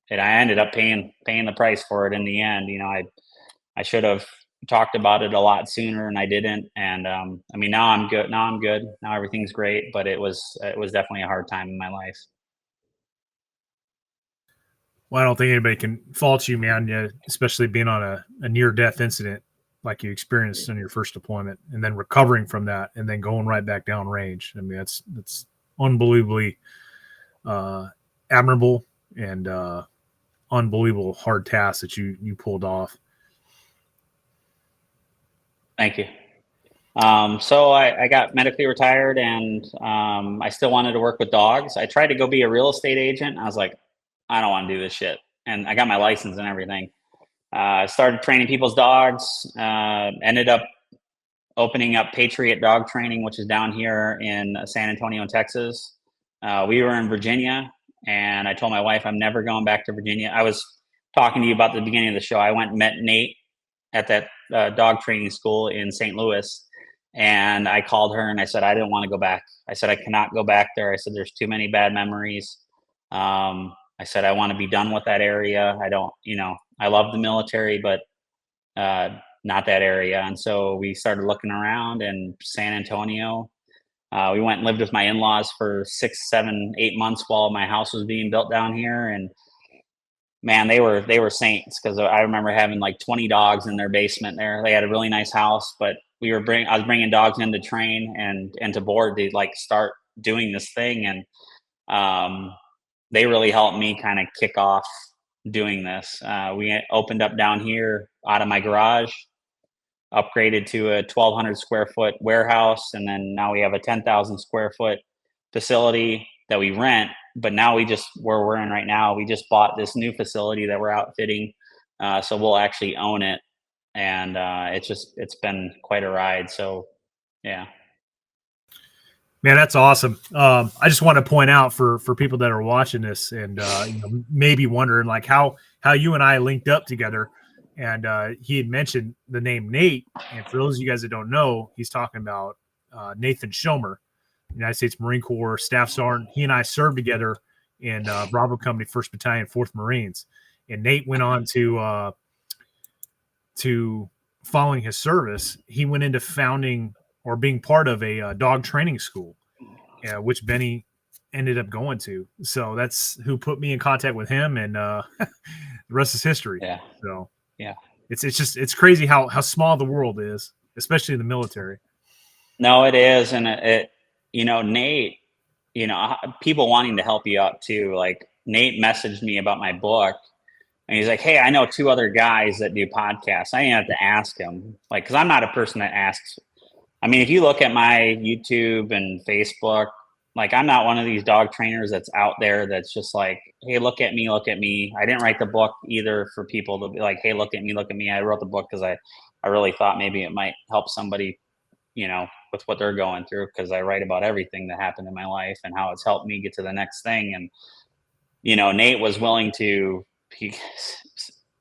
I ended up paying the price for it in the end. I should have talked about it a lot sooner, and I didn't. And I mean, now I'm good. Now everything's great, but it was definitely a hard time in my life. Well, I don't think anybody can fault you, man, especially being on a near-death incident like you experienced on your first deployment, and then recovering from that, and then going right back down range. I mean, that's unbelievably admirable and unbelievable hard task that you pulled off. Thank you. So I got medically retired, and I still wanted to work with dogs. I tried to go be a real estate agent. I was like, I don't want to do this shit. And I got my license and everything. Started training people's dogs, ended up opening up Patriot Dog Training, which is down here in San Antonio, Texas. We were in Virginia, and I told my wife I'm never going back to Virginia. I was talking to you about the beginning of the show. I went and met Nate at that dog training school in St. Louis. And I called her and I said, I didn't want to go back. I said, I cannot go back there. I said, there's too many bad memories. I said, I want to be done with that area. I don't, I love the military, but not that area. And so we started looking around in San Antonio. We went and lived with my in-laws for 6, 7, 8 months while my house was being built down here. And man, they were saints, because I remember having like 20 dogs in their basement there. They had a really nice house, but I was bringing dogs in to train and to board to like start doing this thing. And they really helped me kind of kick off doing this. We opened up down here out of my garage, upgraded to a 1,200 square foot warehouse. And then now we have a 10,000 square foot facility that we rent. But now where we're in right now, we just bought this new facility that we're outfitting. So we'll actually own it. And it's been quite a ride. So, yeah. Man, that's awesome. I just want to point out for people that are watching this and maybe wondering like how you and I linked up together. And he had mentioned the name Nate. And for those of you guys that don't know, he's talking about Nathan Schomer, United States Marine Corps Staff Sergeant. He and I served together in Bravo Company, 1st Battalion, 4th Marines. And Nate went on to following his service, he went into founding or being part of a dog training school, which Benny ended up going to. So that's who put me in contact with him, and the rest is history. Yeah. So yeah, it's crazy how small the world is. especially in the military. No, it is. And Nate, people wanting to help you out too. Like Nate messaged me about my book and he's like, hey, I know 2 other guys that do podcasts. I didn't have to ask him, like, cause I'm not a person that asks. I mean, if you look at my YouTube and Facebook, like I'm not one of these dog trainers that's out there that's just like, hey, look at me, look at me. I didn't write the book either for people to be like, hey, look at me, look at me. I wrote the book because I really thought maybe it might help somebody, with what they're going through, because I write about everything that happened in my life and how it's helped me get to the next thing. And, Nate was willing to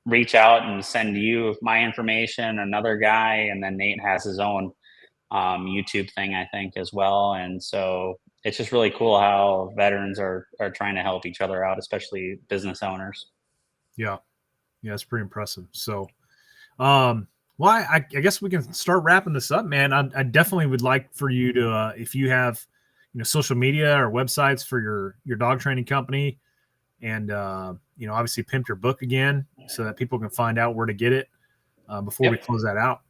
reach out and send you my information, another guy, and then Nate has his own YouTube thing, I think, as well. And so it's just really cool how veterans are trying to help each other out, especially business owners. Yeah, it's pretty impressive. So, well, I guess we can start wrapping this up, man. I definitely would like for you to, if you have, social media or websites for your dog training company, and obviously pimp your book again so that people can find out where to get it before we close that out.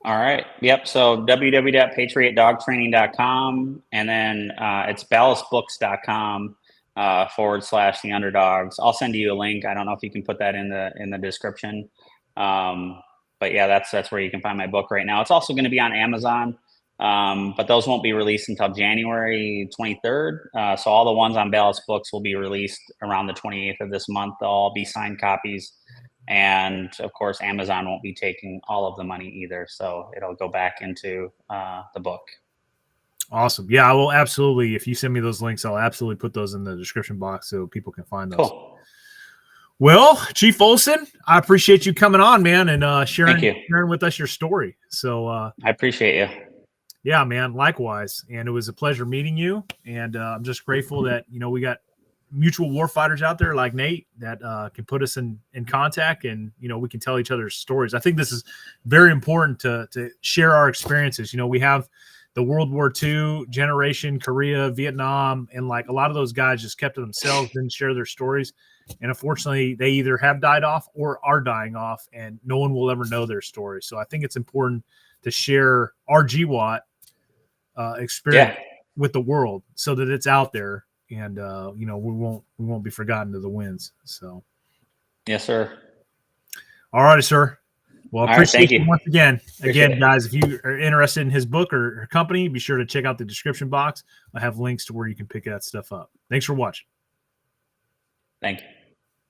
All right. Yep. So www.patriotdogtraining.com, and then it's ballastbooks.com /the underdogs. I'll send you a link. I don't know if you can put that in the description. But yeah, that's where you can find my book right now. It's also going to be on Amazon. But those won't be released until January 23rd. So all the ones on Ballast Books will be released around the 28th of this month. They'll all be signed copies. And of course, Amazon won't be taking all of the money either. So it'll go back into the book. Awesome. Yeah, I will absolutely. If you send me those links, I'll absolutely put those in the description box so people can find those. Cool. Well, Chief Olson, I appreciate you coming on, man, and sharing with us your story. So I appreciate you. Yeah, man, likewise. And it was a pleasure meeting you. And I'm just grateful that, we got mutual warfighters out there like Nate that can put us in contact, and, we can tell each other's stories. I think this is very important to share our experiences. We have the World War II generation, Korea, Vietnam, and like a lot of those guys just kept to themselves, didn't share their stories. And unfortunately, they either have died off or are dying off, and no one will ever know their story. So I think it's important to share our GWAT experience with the world so that it's out there, and we won't be forgotten to the winds. So yes, sir. All righty, sir. Well, I appreciate you once again. Appreciate guys, if you are interested in his book or company, be sure to check out the description box. I have links to where you can pick that stuff up. Thanks for watching. Thank you.